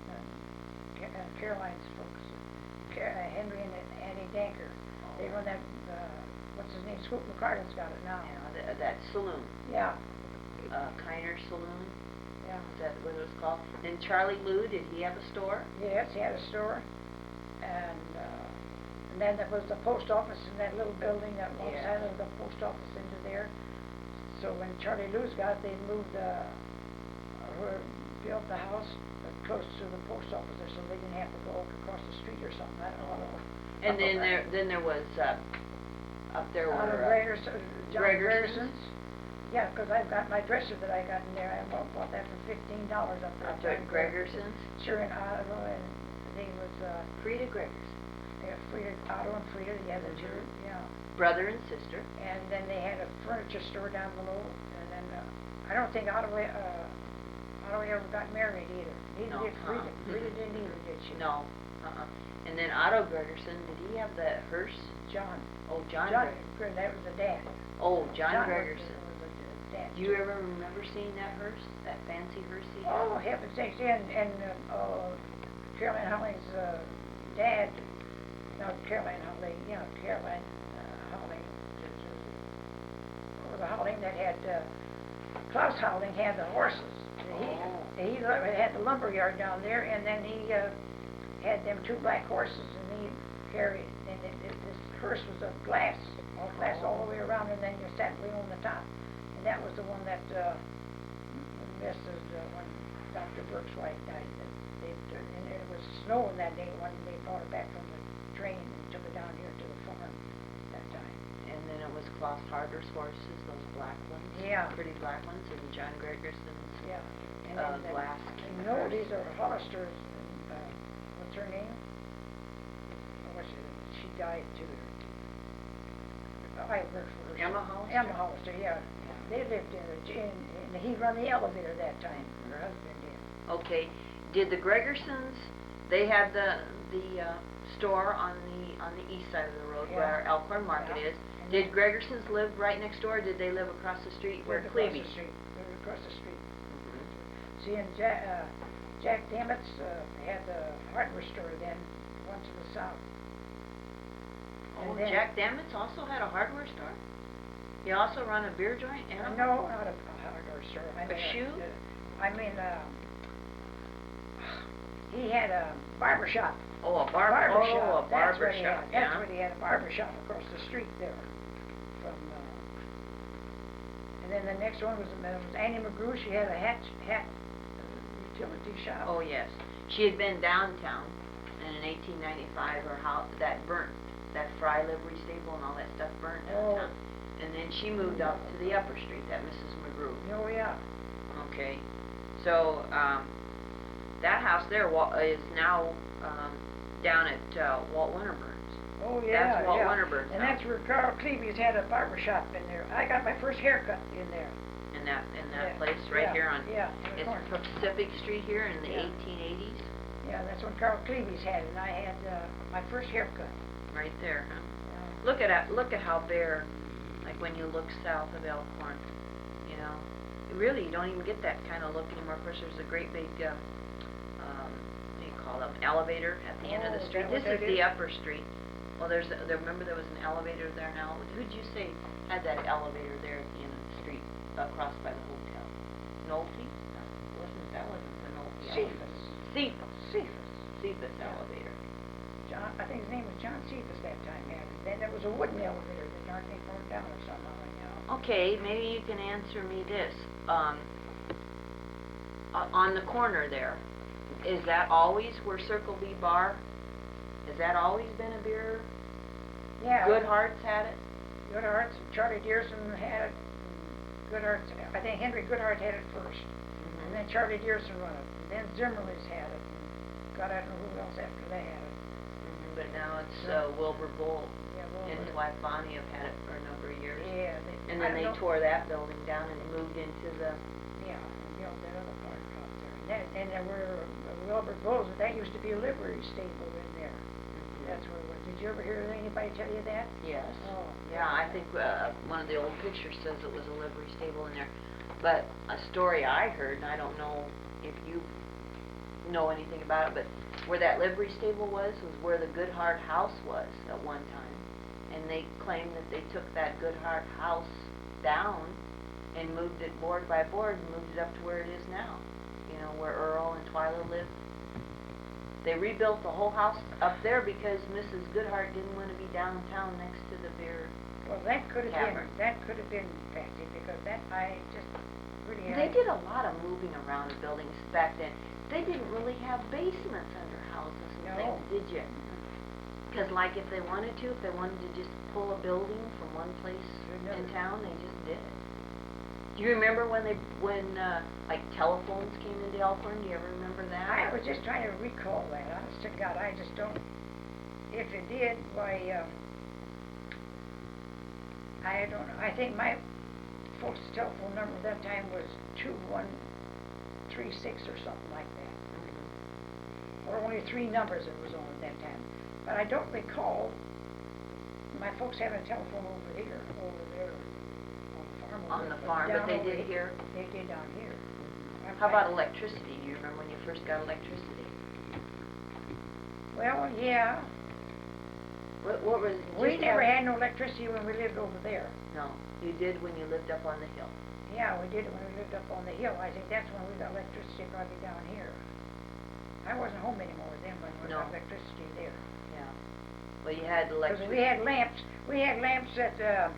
Caroline's folks, Henry and Annie Danker. They run that, what's his name, Scoop McCartan's got it now. Yeah, that saloon. Yeah. Kiner Saloon. Yeah. Is that what it was called? And Charlie Lou, did he have a store? Yes, he had a store. And then there was the post office in that little building, that one side of the post office into there. So when Charlie Lou's got it, they moved, built the house close to the post office there, so they didn't have to go across the street or something. I don't know. And then there was up there were John Gregerson's. Yeah, because I've got my dresser that I got in there. I bought that for $15 up there. Up there at Gregerson's? Sure, in Ottawa, and they was Frida Gregerson. Yeah, Frida, Otto and Frida, yeah, the two, yeah. Brother and sister. And then they had a furniture store down below, and then I don't think Otto ever got married either. Neither did Frida. Frida didn't either, did she? No. And then Otto Gregerson, did he have the hearse? John. Oh, John Gregerson. That was the dad. Oh, John Gregerson. Was the dad. Do you ever remember seeing that hearse? That fancy hearse he had? Oh, heaven's sakes, yeah, and Caroline Holling's dad, not Caroline Holling, Caroline Holling, or the Holling that had, Klaus Holling had the horses. He had the lumber yard down there, and then he had them two black horses, and he carried, and this hearse was of glass all the way around, and then you sat way on the top. And that was the one that Mrs. When Dr. Brooks' wife died. And it was snowing that day when they brought her back from the train and took her down here to the farm that time. And then it was Klaus Harder's horses, those black ones. Yeah. Pretty black ones, and John Gregerson's glass. No, these are Hollisters. What's her name? She died too. I worked for her. Emma Hollister? Emma Hollister, yeah. They lived and he run the elevator that time. Her husband did. Okay. Did the Gregersons? They had the store on the east side of the road where Elkhorn Market is. Did Gregersons live right next door? Or did they live across the street where Clevey? Lived across the street. See, and Jack Dammett's had the hardware store then, one to the south. Oh, Jack Dammett's also had a hardware store? He also run a beer joint? And no, not a hardware store. A shoe? He had a barber shop. Oh, a barber shop. That's what he had, a barber shop across the street there. From, and then the next one was Annie McGrew. She had a hat utility shop. Oh, yes. She had been downtown, and in 1895 her house, that burnt. That Fry livery stable and all that stuff burnt downtown. And then she moved up to the upper street, that Mrs. McGrew. Oh, yeah. Okay. So, that house there is now down at Walt Winterburn's. Oh, yeah. That's Walt Winterburn's. And that's where Carl Clevy's had a barber shop in there. I got my first haircut in there. In that place right here on it's Pacific Street here in the 1880s? Yeah, that's when Carl Clevy's had it, and I had my first haircut. Right there, huh? Yeah. Look at how bare, like when you look south of Elkhorn, you know. Really, you don't even get that kind of look anymore. Of course, there's a great big, what do you call them, elevator at the end of the street. This is the upper street. Well, remember there was an elevator there now? Who'd you say had that elevator there at the end of the street, across by the hotel? Nolte? That wasn't the Nolte. Cephas elevator. I think his name was John Cephas that time. Yeah. Then there was a wooden elevator that I think burned down or something like that. Okay, maybe you can answer me this. On the corner there, is that always where Circle B Bar? Has that always been a beer? Yeah. Goodhart's had it? Goodhart's, Charlie Dearson had it. Goodhart's, I think Henry Goodhart had it first. And then Charlie Dearson run it. And then Zimmerman's had it. God, I don't know who else after they had it. But now it's Wilbur Bull and his wife Bonnie have had it for a number of years. Yeah. And then they tore that building down and moved into the... Yeah, built that other part out there. And there were Wilbur Bulls, that used to be a livery stable in there. That's where it was. Did you ever hear anybody tell you that? Yes. Oh. Yeah, I think one of the old pictures says it was a livery stable in there. But a story I heard, and I don't know if you know anything about it, but where that livery stable was where the Goodhart house was at one time. And they claim that they took that Goodhart house down and moved it board by board and moved it up to where it is now. You know, where Earl and Twyla lived. They rebuilt the whole house up there because Mrs. Goodhart didn't want to be downtown next to the beer. Well, that could have been Patsy, because that I just really. They did a lot of moving around in buildings back then. They didn't really have basements under houses and things, did you? Because like if they wanted to just pull a building from one place in town, they just did it. Do you remember when like telephones came into Elkhorn? Do you ever remember that? I was just trying to recall that. Honest to God, I just don't. If it did, why? I don't know. I think my folks' telephone number at that time was 2136 or something like that. Or only 3 numbers it was on at that time. But I don't recall my folks having a telephone over there on the farm, but they did here? They did down here. How about electricity? Do you remember when you first got electricity? Well, yeah. What was... We never had no electricity when we lived over there. No, you did when you lived up on the hill. Yeah, we did when we lived up on the hill. I think that's when we got electricity probably down here. I wasn't home anymore then when we got electricity there. Yeah. Well, you had electricity. Because we had lamps. We had lamps that,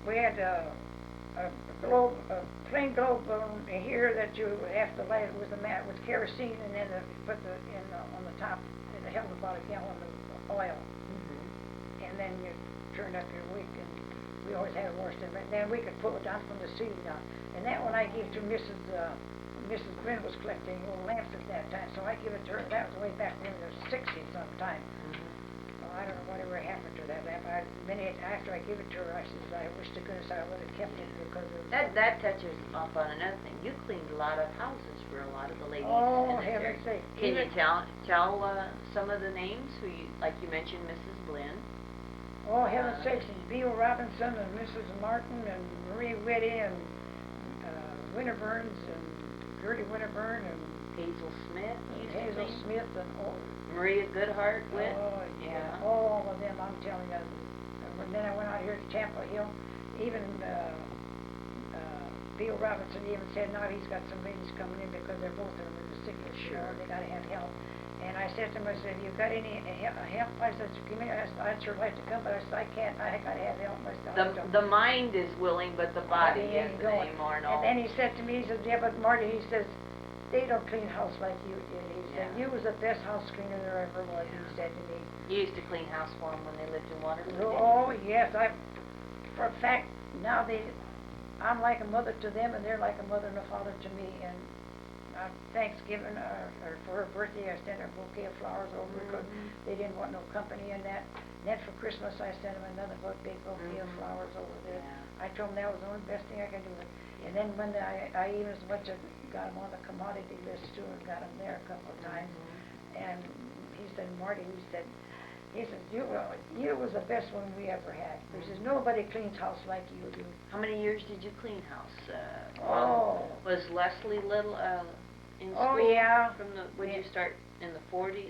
we had a globe, a plain globe here that you have to light it with kerosene, and then put on the top, it held about a gallon of oil. And then you turned up your wick, and we always had it washed in. And then we could pull it down from the ceiling down. And that one I gave to Mrs. Grin was collecting little lamps at that time, so I give it to her. That was way back in the 60s sometime. Well, I don't know whatever happened to that lamp. Minute after I give it to her, I says, I wish to goodness I would have kept it, because of... That touches up on another thing. You cleaned a lot of houses for a lot of the ladies. Oh, heaven's sake. Can you tell some of the names? Like you mentioned, Mrs. Blinn. Oh, heaven's sakes. Beal Robinson and Mrs. Martin and Marie Whitty and Winterburns and Gertie Winterburn and Hazel Smith. Hazel Smith and Maria Goodhart went. Oh, yeah. All of them, I'm telling you. And then I went out here to Tampa Hill. Even Beal Robinson even said, now he's got some ladies coming in because they're both in the sickness. Sure. They got to have help. And I said to him, I said, you got any help? I said, give me. I'd sure like to come, but I said, I can't. I got to have help myself. The mind is willing, but the body isn't anymore. No. And then he said to me, he said, yeah, but Marty, he says, they don't clean house like you did. He said, you was the best house cleaner there ever was. He said to me. You used to clean house for them when they lived in Waterloo. Oh yes, for a fact, now I'm like a mother to them, and they're like a mother and a father to me. And Thanksgiving, or for her birthday, I sent her a bouquet of flowers over because they didn't want no company in that. And then for Christmas, I sent them another big bouquet of flowers over there. I told them that was the only best thing I could do. And then when I even as much as got them on the commodity list too, and got them there a couple of times. And he said, Marty, he said, you was the best one we ever had. He says, nobody cleans house like you do. How many years did you clean house? Was Leslie Little in school? Oh, yeah. When you start in the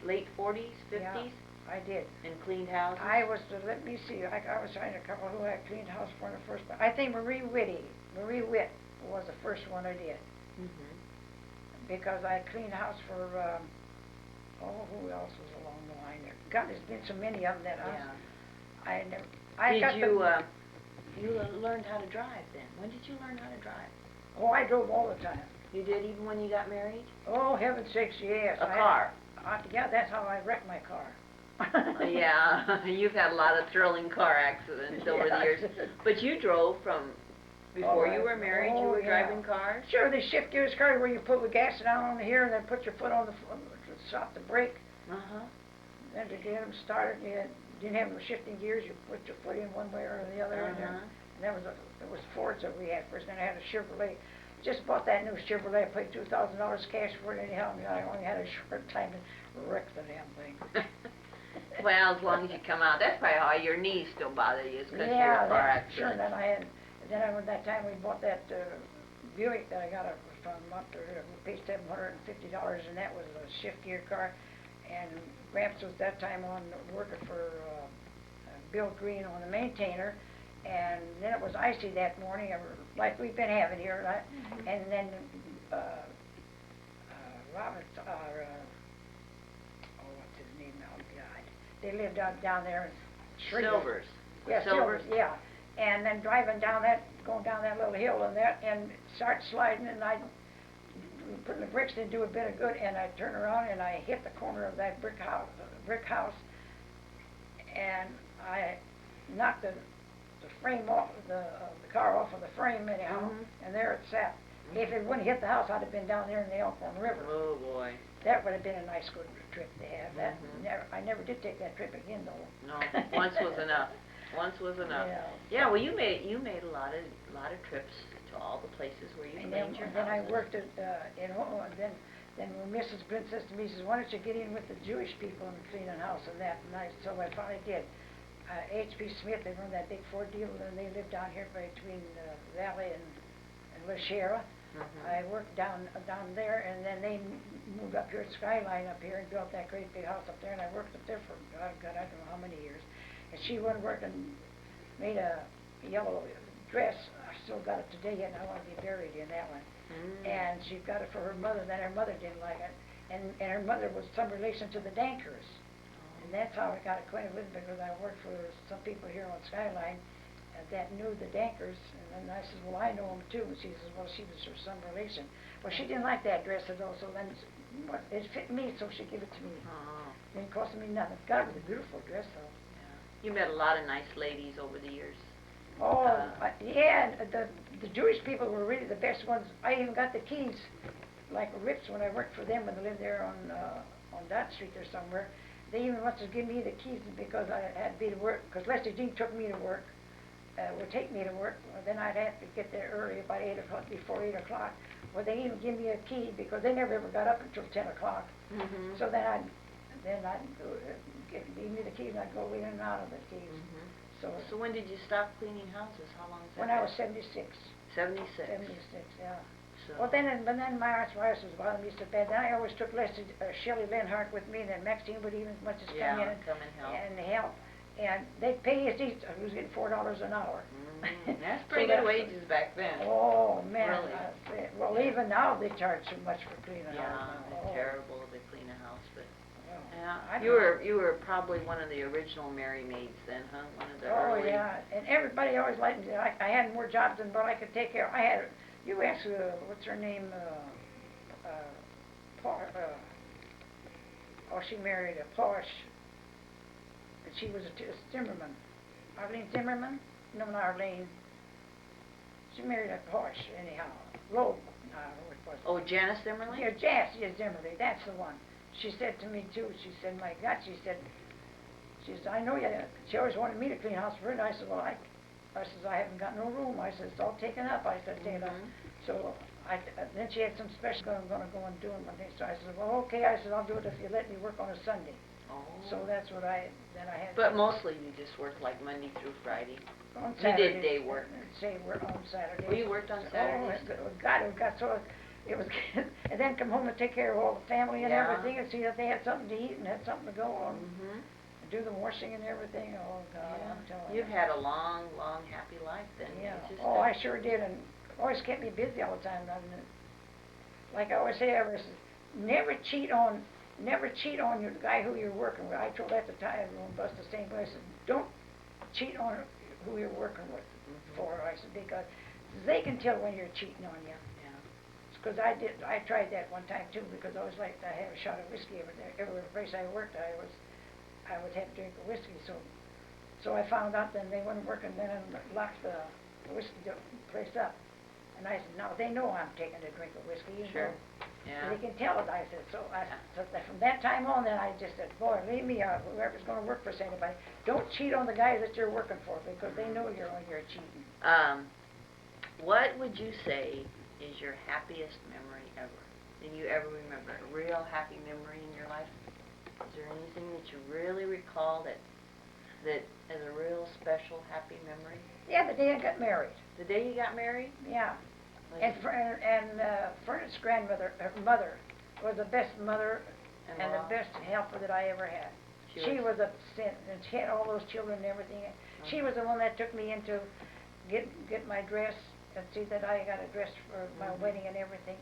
late 40s, 50s? Yeah, I did. And cleaned houses? Let me see, I was trying to couple who I cleaned house for in the first, I think Marie Witt was the first one I did. Because I cleaned house for, who else was along the line there? God, there's been so many of them that you learned how to drive then? When did you learn how to drive? Oh, I drove all the time. You did even when you got married? Oh, heaven's sakes, yes. A car? Yeah, that's how I wrecked my car. Yeah, you've had a lot of thrilling car accidents over the years. But you drove from before you were married, you were driving cars? Sure, they shift gears cars where you put the gas down on here and then put your foot on stop the brake. Then to get them started, you didn't have no shifting gears. You put your foot in one way or the other. And that was it was Fords that we had first. Then I had a Chevrolet. Just bought that new Chevrolet. I paid $2,000 cash for it anyhow. I only had a short time to wreck the damn thing. Well, as long as you come out, that's probably how your knees still bother you, is because you're a car accident. Sure. Then that time we bought that Buick that I got a from up there. We paid $750, and that was a shift gear car. And Gramps was that time on working for Bill Green on the maintainer. And then it was icy that morning, like we've been having here. Right? And then Robert, what's his name now? God, they lived down there in Shreveport. Silvers. Yeah, Silvers. Yeah. And then going down that little hill and start sliding, and I putting the bricks didn't do a bit of good, and I turned around and I hit the corner of that brick house, and I knocked the frame off the car off of the frame anyhow, and there it sat. If it wouldn't hit the house, I'd have been down there in the Elkhorn River. Oh boy. That would have been a nice good trip to have. I never did take that trip again though. No, once was enough. Once was enough. Yeah. Well, you made a lot of trips to all the places where you cleaned your houses. Then I worked at then when Mrs. Blint says to me, she says, "Why don't you get in with the Jewish people and clean a house and that?" And so I finally did. H.P. Smith, they run that big Ford deal, and they lived down here between Valley and La Sierra. I worked down there, and then they moved up here at Skyline up here and built that great big house up there, and I worked up there for, God, I don't know how many years. And she went working, made a yellow dress. I still got it today, and I want to be buried in that one. And she got it for her mother, then her mother didn't like it. And her mother was some relation to the Dankers. And that's how I got acquainted with them, because I worked for some people here on Skyline that knew the Dankers, and then I said, well, I know them too. And she says, well, she was her some relation. Well, she didn't like that dress at all, so then it fit me, so she gave it to me. It didn't cost me nothing. God, it was a beautiful dress, though. Yeah. You met a lot of nice ladies over the years. Oh, yeah, the Jewish people were really the best ones. I even got the keys, like Rips, when I worked for them, when they lived there on Dot Street or somewhere. They even wanted to give me the keys because I had to be to work, because Lester Dean took me to work. Would take me to work, then I'd have to get there early, about 8 o'clock, before 8 o'clock. Well, they even give me a key because they never ever got up until 10 o'clock. So then I'd go, give me the keys, and I'd go in and out of the keys. So when did you stop cleaning houses? How long was that? When I was 76. 76. 76, yeah. So. Well, then my arthritis was bothering me so bad. Then I always took Shelley Lenhart with me, and then Maxine would even as much as come in and help. And they pay us each. I was getting $4 an hour. That's pretty good wages back then. Oh man! Really? Well, even now they charge so much for cleaning a house. It's terrible to clean a house, but yeah. You were probably one of the original Mary Maids then, huh? One of the early. Yeah, and everybody always liked me. I had more jobs than what I could take care of. I had. You asked what's her name? She married a Posh. She was a Zimmerman. Arlene Zimmerman? No, not Arlene. She married a Porsche, anyhow. Loeb. What was it? Oh, Janice Zimmerman? Yeah, Janice Zimmerman. That's the one. She said to me, too, she said, my God, she said, I know you. She always wanted me to clean house for her. And I said, well, I haven't got no room. I said, it's all taken up. I said, take it up. So then she had some special I'm going to go and do them one day. So I said, well, okay. I said, I'll do it if you let me work on a Sunday. So that's what I had. But mostly you just worked like Monday through Friday. On Saturdays. You did day work. Say work on Saturdays. Well, you worked on Saturdays. Oh, God, it got so, it was, and then come home and take care of all the family and everything, and see that they had something to eat and had something to go on. And do the washing and everything. Oh God, I'm telling you. You've had a long, long, happy life then. Yeah. Oh, I sure did, and always kept me busy all the time. Like I always say, never cheat on your guy who you're working with. I told that to Ty everyone bust the same way. I said, don't cheat on who you're working with for. I said, because they can tell when you're cheating on you. Yeah. Because I tried that one time too, because I always liked to have a shot of whiskey every place I worked. I would have to drink a whiskey. So I found out then they weren't working. Then I locked the whiskey place up. And I said, no, they know I'm taking a drink of whiskey. Sure. Yeah. They can tell it, I said. So from that time on, then I just said, boy, leave me out. Whoever's going to work for anybody, don't cheat on the guys that you're working for, because they know you're cheating. What would you say is your happiest memory ever? Did you ever remember a real happy memory in your life? Is there anything that you really recall that is a real special happy memory? Yeah, the day I got married. The day you got married? Yeah. And Fernand's grandmother, her mother, was the best mother and the best helper that I ever had. She was a saint, and she had all those children and everything. She was the one that took me in to get my dress and see that I got a dress for my wedding and everything.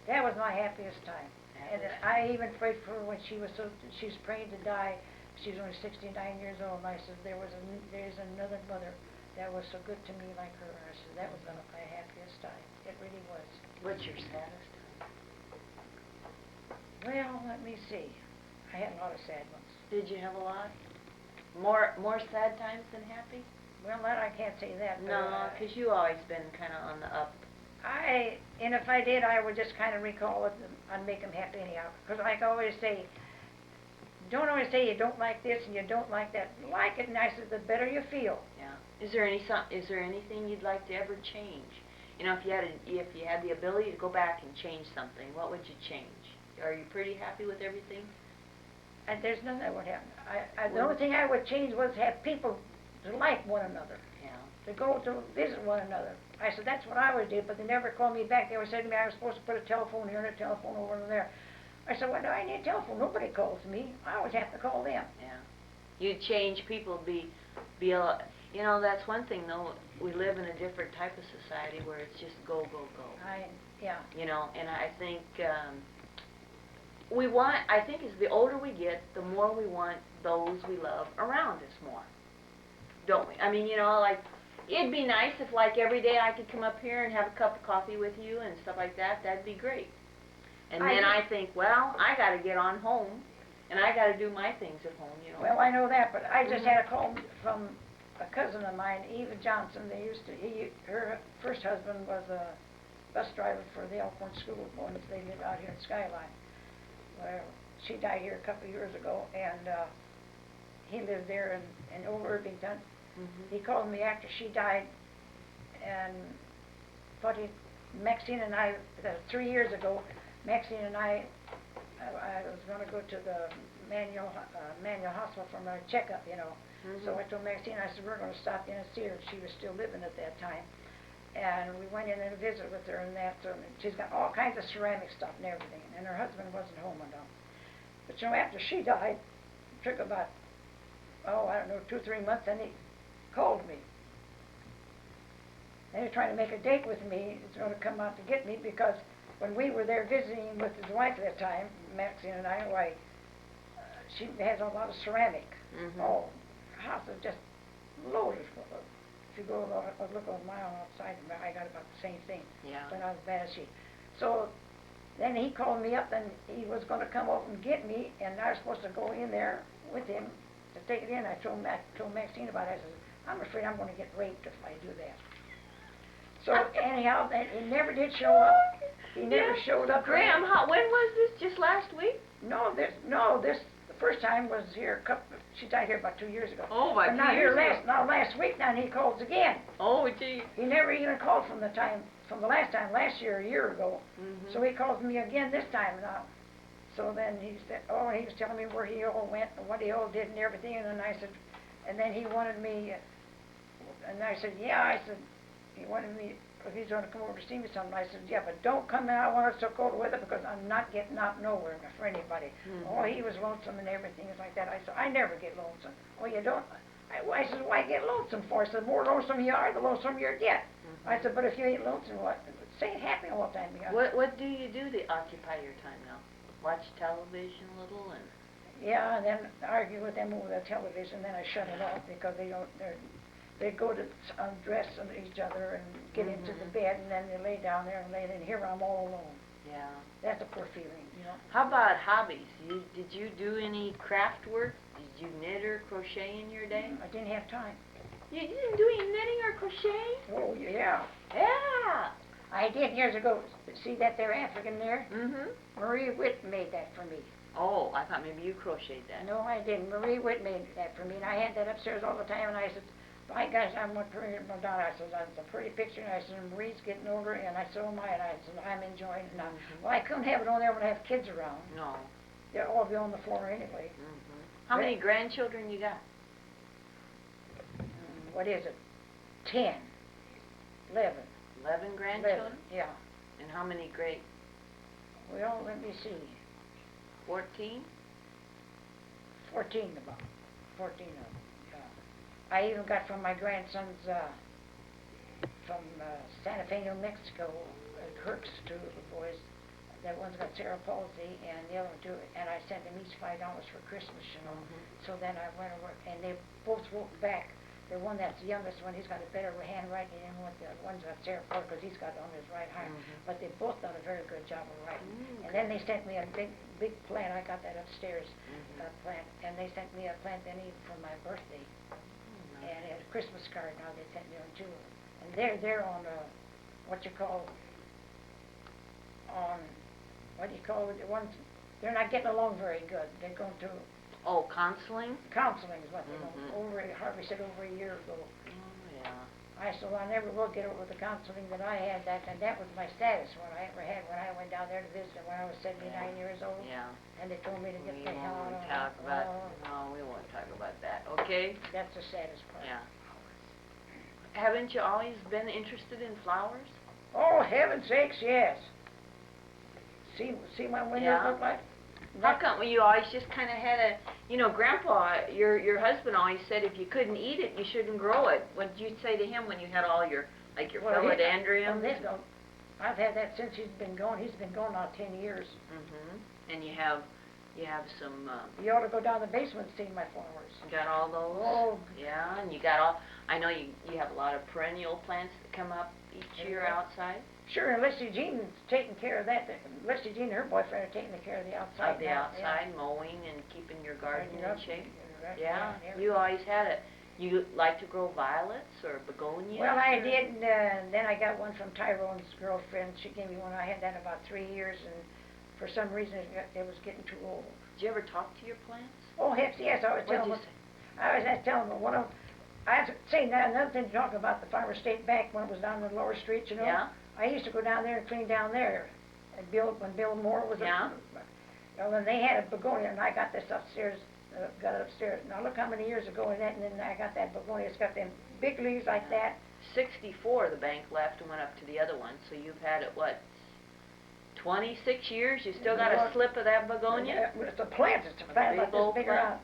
That was my happiest time. And I even prayed for her when she was praying to die. She was only 69 years old, and I said, there's another mother that was so good to me like her. And I said, that was my happiest time. It really was. What's your saddest time? Well, let me see. I had a lot of sad ones. Did you have a lot? More sad times than happy? Well, that I can't say that. No, because you always been kind of on the up. And if I did, I would just kind of recall it and make them happy anyhow. Because like I always say, don't always say you don't like this and you don't like that. Like it, and I said, the better you feel. Yeah. Is there anything you'd like to ever change? You know, if you had the ability to go back and change something, what would you change? Are you pretty happy with everything? There's nothing that would happen. The only thing I would change was have people to like one another. Yeah. To go to visit one another. I said, that's what I would do, but they never called me back. They always said to me I was supposed to put a telephone here and a telephone over there. I said, well, do I need a telephone? Nobody calls me. I always have to call them. Yeah. You'd change people, you know, that's one thing, though. We live in a different type of society where it's just go, go, go. Yeah. You know, and I think I think as the older we get, the more we want those we love around us more. Don't we? I mean, you know, like, it'd be nice if, like, every day I could come up here and have a cup of coffee with you and stuff like that. That'd be great. And then I think, well, I got to get on home, and I got to do my things at home, you know. Well, I know that, but I just had a call from a cousin of mine, Eva Johnson. Her first husband was a bus driver for the Elkhorn School Boys. They live out here in Skyline. Well, she died here a couple of years ago, and he lived there in Old Irvington. He called me after she died, and Maxine and I, 3 years ago, Maxine and I was going to go to the Manual Hospital for my checkup, you know. So I told Maxine, I said, we're going to stop in and see her. She was still living at that time. And we went in and visited with her and that. So she's got all kinds of ceramic stuff and everything. And her husband wasn't home enough. But you know, after she died, it took about, I don't know, 2 or 3 months, and he called me. And he was trying to make a date with me. He's going to come out to get me because when we were there visiting with his wife at that time, Maxine and I, she has a lot of ceramic. Oh, her house is just loaded full of. If you go look a mile outside, I got about the same thing. Yeah. But not as bad as she. So then he called me up, and he was going to come over and get me, and I was supposed to go in there with him to take it in. I told Maxine about it. I said, I'm afraid I'm going to get raped if I do that. So anyhow, he never did show up. He never showed up. Graham, when was this? Just last week? No, the first time was here. She died here about 2 years ago. Oh, my God. But not here last week. Now he calls again. Oh, gee. He never even called from the last time, last year, a year ago. So he calls me again this time now. So then he said, he was telling me where he all went and what he all did and everything. And then I said, and then he wanted me, and I said, yeah. I said, he wanted me, if he's going to come over to see me sometime. I said, yeah, but don't come in. I want us to go with it because I'm not getting out nowhere for anybody. He was lonesome and everything like that. I said, I never get lonesome. Oh, you don't? I said, why get lonesome for? I said, the more lonesome you are, the lonesome you get. I said, but if you ain't lonesome, what? Stay happy all the time. What do you do to occupy your time now? Watch television a little and. Yeah, and then argue with them over the television. Then I shut it off because they go to undress each other and get into the bed, and then they lay down there and here I'm all alone. Yeah. That's a poor feeling, you know. How about hobbies? Did you do any craft work? Did you knit or crochet in your day? I didn't have time. You didn't do any knitting or crochet? Oh, yeah. Yeah. I did years ago. See that there African there? Marie Witt made that for me. Oh, I thought maybe you crocheted that. No, I didn't. Marie Witt made that for me, and I had that upstairs all the time, and I said, my gosh, I'm going to put it down. I said, that's a pretty picture. And I said, Marie's getting older, and I so am I. And I said, I'm enjoying it now. Well, I couldn't have it on there when I have kids around. No. They'll all be on the floor anyway. How many grandchildren you got? What is it? 10. 11. 11 grandchildren? 11, yeah. And how many great? Well, let me see. 14? 14 about. 14 of them, yeah. I even got from my grandsons, from Santa Fe, New Mexico, Kirk's two little boys. That one's got cerebral palsy, and the other one too. And I sent them each $5 for Christmas, you know. So then I went to work, and they both wrote back. The one that's the youngest one, he's got a better handwriting than what the one's got cerebral palsy, because he's got it on his right arm. But they both done a very good job of writing. And then they sent me a big plant. I got that upstairs, plant, and they sent me a plant then even for my birthday. And a Christmas card now they sent me on too. And they're on what you call on. What do you call it? The ones, they're not getting along very good. They're going to... Oh, counseling? Counseling is what they go. Harvey said over a year ago. Oh, yeah. I said, well, I never will get over the counseling that I had. And that was my status when I ever had when I went down there to visit when I was 79 years old. Yeah. And they told me to get the hell out of No, we won't talk about that, okay? That's the saddest part. Yeah. Haven't you always been interested in flowers? Oh, heaven's sakes, yes. See my window look like? How come you always just kind of had a, you know, Grandpa, your husband always said if you couldn't eat it, you shouldn't grow it. What did you say to him when you had all your, like your philodendron? I've had that since he's been gone. He's been gone now 10 years. And you have some... you ought to go down the basement and see my flowers. You got all those? Oh. Yeah, and you got all, I know you have a lot of perennial plants that come up each year outside. Sure, and Leslie Jean's taking care of that. Leslie Jean and her boyfriend are taking care of the outside. Of the outside, mowing and keeping your garden in shape. Yeah, you always had it. You like to grow violets or begonias? Well, I did, then I got one from Tyrone's girlfriend. She gave me one. I had that about 3 years, and for some reason it was getting too old. Did you ever talk to your plants? Oh, heck, yes, I was telling them. I was telling them one of them. I was saying that another thing to talk about the Farmer State Bank when it was down on the lower street, you know. Yeah. I used to go down there and clean down there. And when Bill Moore was well, then they had a begonia, and I got this upstairs, got it upstairs. Now look how many years ago in that, and then I got that begonia. It's got them big leaves like that. 64 the bank left and went up to the other one, so you've had it, what, 26 years? You still got a slip of that begonia? It's a plant. It's a plant like this bigger out.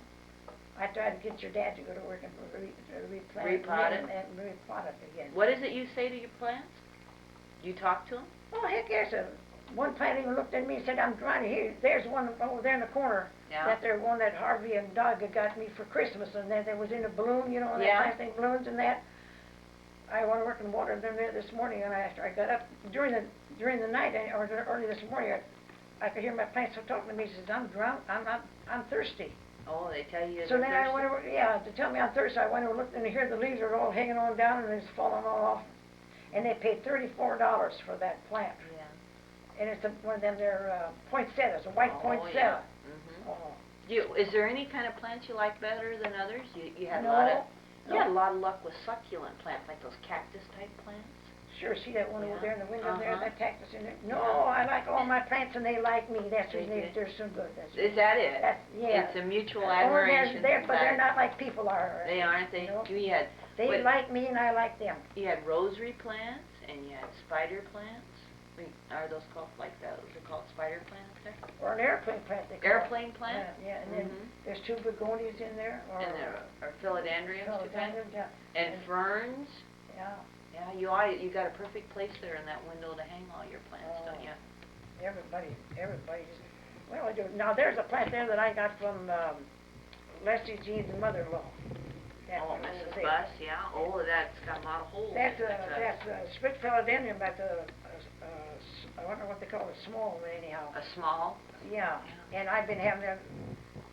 I tried to get your dad to go to work and replant it and repot it again. What is it you say to your plants? You talk to them? Oh, heck yes. One plant even looked at me and said, I'm trying to hear. There's one over there in the corner. Yeah. That there one that Harvey and Doug had got me for Christmas, and then there was in a balloon, you know, and that plastic balloons and that. I went to work and watered them there this morning, and after I got up during the night or early this morning, I could hear my plants talking to me. He says, I'm drunk. I'm thirsty. Oh, they tell you. So then I went over, to tell me I'm thirsty. I went over and looked, and here the leaves are all hanging on down, and it's falling all off. And they paid $34 for that plant. Yeah. And it's one of them, they're poinsettias, a white poinsettia. Yeah. Is there any kind of plants you like better than others? You had a lot of luck with succulent plants, like those cactus type plants. Sure, see that one over there in the window there, that cactus in there? No, I like all my plants and they like me. That's the reason they're so good. Is that it? It's a mutual admiration. But they're not like people are. They aren't. They like me and I like them. You had rosary plants and you had spider plants. Are those called like those? Are called spider plants there? Or an airplane plant. Airplane plant? Yeah, and then there's 2 begonias in there. And there are philodendrons too. And ferns. Yeah. Yeah, you got a perfect place there in that window to hang all your plants, don't you? Everybody just, well, I do. Now there's a plant there that I got from Leslie Jean's mother-in-law. Mrs. Buss, yeah. Oh, that's got a lot of holes. That's a split philodendron, but I don't know what they call it, small anyhow. A small? Yeah. And I've been having them,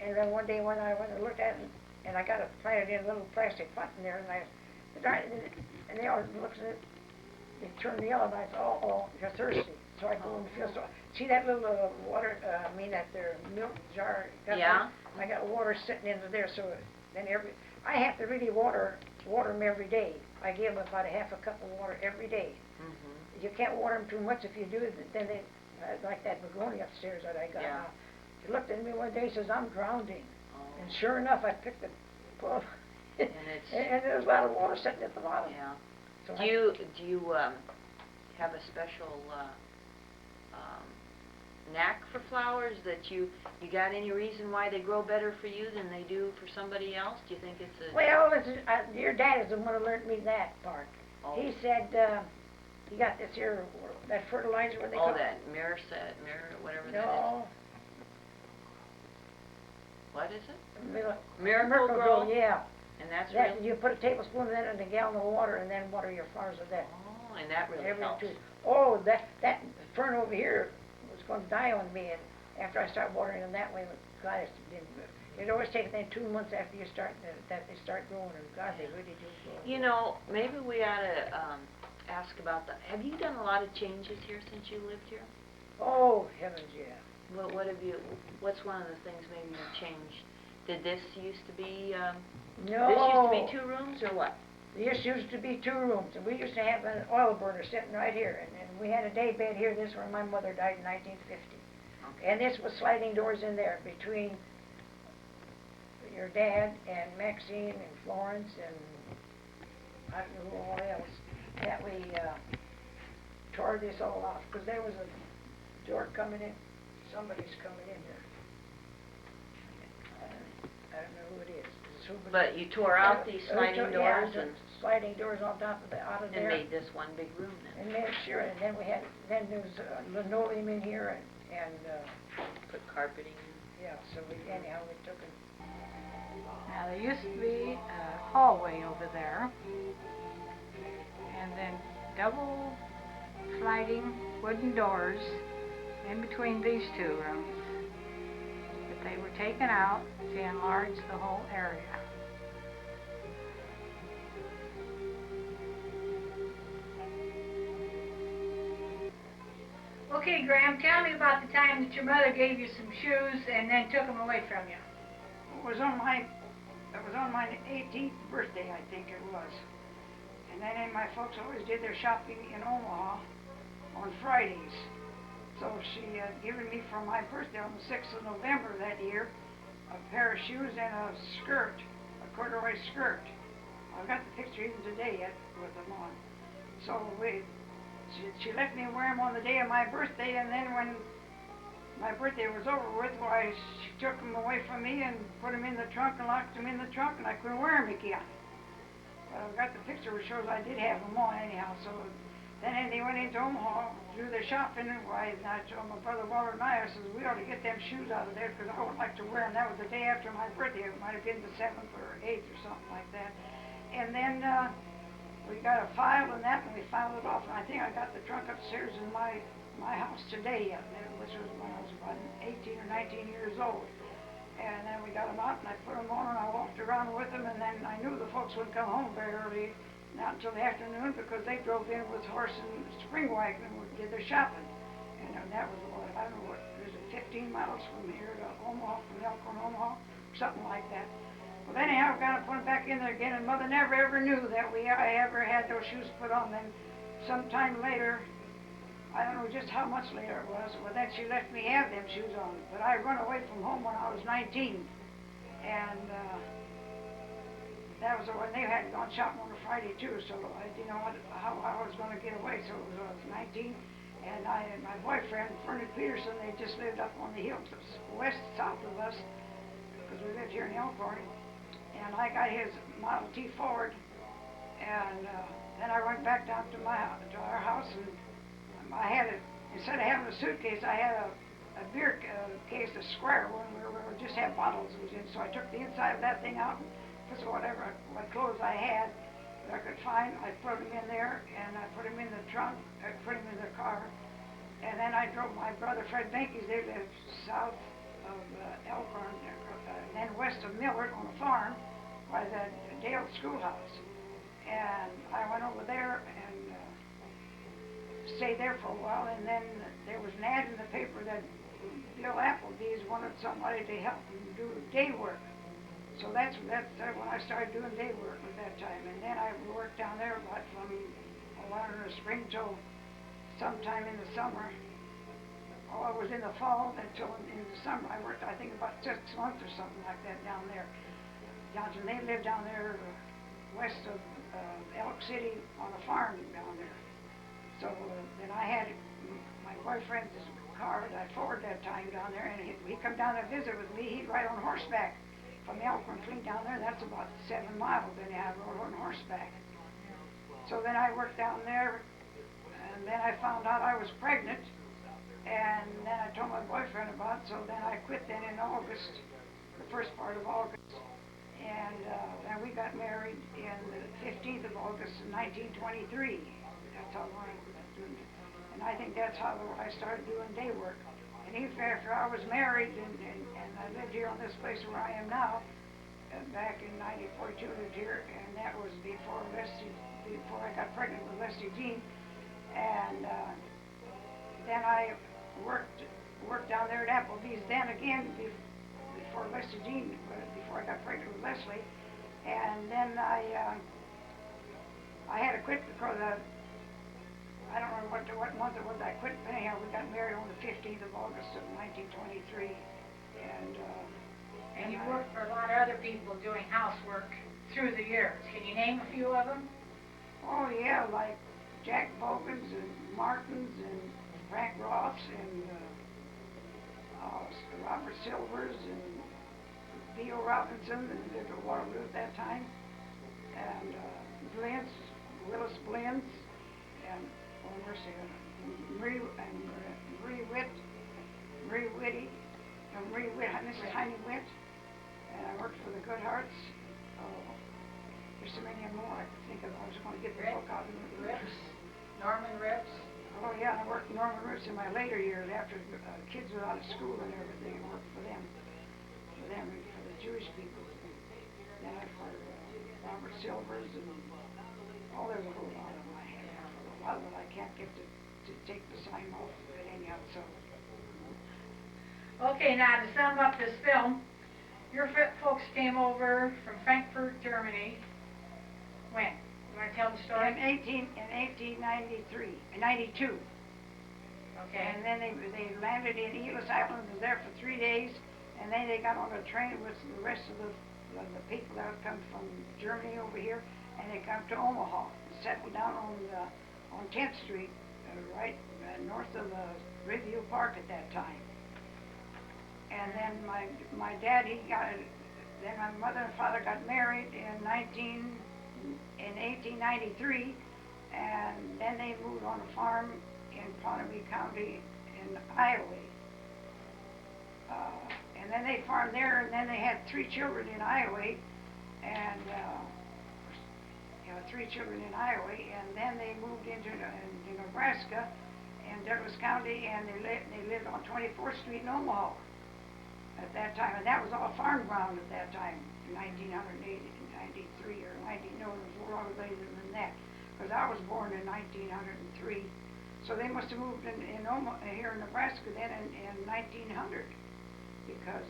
and then one day when I went and looked at it, and I got it planted in a little plastic pot in there, and they all looked at it, they turned yellow, and I said, oh, you're thirsty. So I go and feel so. See that little water, that their milk jar? I got water sitting into there, so then I have to really water them every day. I give them about a half a cup of water every day. You can't water them too much. If you do, then they, like that begonia upstairs that I got. Yeah. He looked at me one day and says, I'm drowning. And sure enough, I picked it up. And there's a lot of water sitting at the bottom. Yeah. So have a special knack for flowers, that you got any reason why they grow better for you than they do for somebody else? Do you think it's a... Well, your dad is the one who learned me that part. Oh. He said, he got this here, that fertilizer, what they call it? Oh, that mirror, whatever that is. No. What is it? Miracle Grow, yeah. And that's that, real? you put a tablespoon of that in a gallon of water and then water your flowers with that. Oh, and that really helps. Oh, that fern over here was going to die on me, and after I started watering them that way, God, it didn't. It always takes then 2 months after you start that they start growing, and God, they really do grow. You know, maybe we ought to ask about that. Have you done a lot of changes here since you lived here? Oh, heavens, yeah. What have you? What's one of the things maybe you've changed? Did this used to be? No. This used to be 2 rooms or what? This used to be 2 rooms, and we used to have an oil burner sitting right here, and we had a day bed here. This is where my mother died in 1950. Okay. And this was sliding doors in there between your dad and Maxine and Florence and I don't know who all else, that we tore this all off, because there was a door coming in. Somebody's coming in here. I don't know who it is. But you tore out these sliding doors and sliding doors on top of out of there. And made this one big room then. And made sure, and then there was linoleum in here and put carpeting in. Yeah, so anyhow we took it. Now there used to be a hallway over there, and then double sliding wooden doors in between these 2 rooms. But they were taken out to enlarge the whole area. Okay, Graham, tell me about the time that your mother gave you some shoes and then took them away from you. It was on my 18th birthday, I think it was. And then my folks always did their shopping in Omaha on Fridays. So she had given me for my birthday on the 6th of November that year a pair of shoes and a skirt, a corduroy skirt. I've got the picture even today yet with them on. So she let me wear them on the day of my birthday, and then when my birthday was over with, why, she took them away from me and put them in the trunk and locked them in the trunk, and I couldn't wear them again. But I've got the picture which shows I did have them on anyhow. So then they went into Omaha, do their shopping, and why, I told my brother Walter and I said, we ought to get them shoes out of there because I would like to wear them. That was the day after my birthday. It might have been the 7th or 8th or something like that. And then we got a file and that, and we filed it off, and I think I got the trunk upstairs in my house today, which was when I was about 18 or 19 years old. And then we got them out, and I put them on, and I walked around with them, and then I knew the folks wouldn't come home very early, not until the afternoon, because they drove in with horse and spring wagon and did their shopping. And that was, I don't know what, is it 15 miles from here to Omaha, from Elkhorn, Omaha, something like that. Well, anyhow, I got to put them back in there again, and Mother never ever knew that I ever had those shoes put on. Then sometime later, I don't know just how much later it was, but then she let me have them shoes on. But I run away from home when I was 19, and that was when they had gone shopping on a Friday too, so I didn't know how I was going to get away. So it was when I was 19, and my boyfriend, Patsy Peterson, they just lived up on the hill, south of us, because we lived here in Elkhorn. And I got his Model T Ford, and then I went back down to our house, and I had instead of having a suitcase, I had a beer case, a square one where we just had bottles was in. So I took the inside of that thing out and put whatever what clothes I had that I could find. I put them in there, and I put them in the trunk. I put them in the car, and then I drove my brother Fred Benke's. They lived south of Elkhorn, and then west of Millard on a farm by the Dale Schoolhouse. And I went over there and stayed there for a while, and then there was an ad in the paper that Bill Applebee's wanted somebody to help him do day work. So that's when I started doing day work at that time. And then I worked down there about from the spring till sometime in the summer. Oh, I was in the fall until in the summer. I worked, I think, about 6 months or something like that down there. They lived down there west of Elk City on a farm down there. So then I had my boyfriend's car that I Ford that time down there, and he come down to visit with me. He'd ride on horseback from Elkhorn Clean down there. That's about 7 miles. Then I rode on horseback. So then I worked down there, and then I found out I was pregnant, and then I told my boyfriend about it. So then I quit then in August, the first part of August, and then we got married in the 15th of August in 1923. That's how long it was. And I think that's how I started doing day work. And even after I was married and I lived here on this place where I am now, back in 1942 lived here, and that was before I got pregnant with Leslie Jean. And then I worked down there at Applebee's then again before Leslie Jean, before I got pregnant with Leslie. And then I had to quit because I don't know what month it was I quit, but anyhow, we got married on the 15th of August of 1923, and you worked for a lot of other people doing housework through the years. Can you name a few of them? Oh yeah, like Jack Bogans and Martins and Frank Ross and Robert Silvers and Theo Robinson, and lived at Waterloo at that time, and Willis Blins, and Marie Whitty, Mrs. Heine Witt, and I worked for the Goodharts. Oh, there's so many more I could think of. I was going to get the book out. Rips, Norman Rips. Oh yeah, I worked Norman Rips in my later years after kids were out of school and everything. I worked for them, and for the Jewish people. Then I for Robert Silvers and there's a whole lot of them I have. A lot of it I can't get to take the sign off of it anyhow, so. Okay, now to sum up this film, your folks came over from Frankfurt, Germany. When? You want to tell the story? In 1893, 92. Okay. And then they landed in Ellis Island, was there for 3 days, and then they got on a train with the rest of the people that had come from Germany over here, and they come to Omaha, settled down on 10th Street, right north of Review Park at that time. And then my dad, then my mother and father got married in 1893, and then they moved on a farm in Pawnee County in Iowa. And then they farmed there, and then they had 3 children in Iowa, and 3 children in Iowa, and then they moved into Nebraska in Douglas County, and they lived on 24th Street in Omaha at that time, and that was all farm ground at that time, in 1993 or 19, no, it was a lot later than that, because I was born in 1903, so they must have moved in Omaha, here in Nebraska then in 1900, because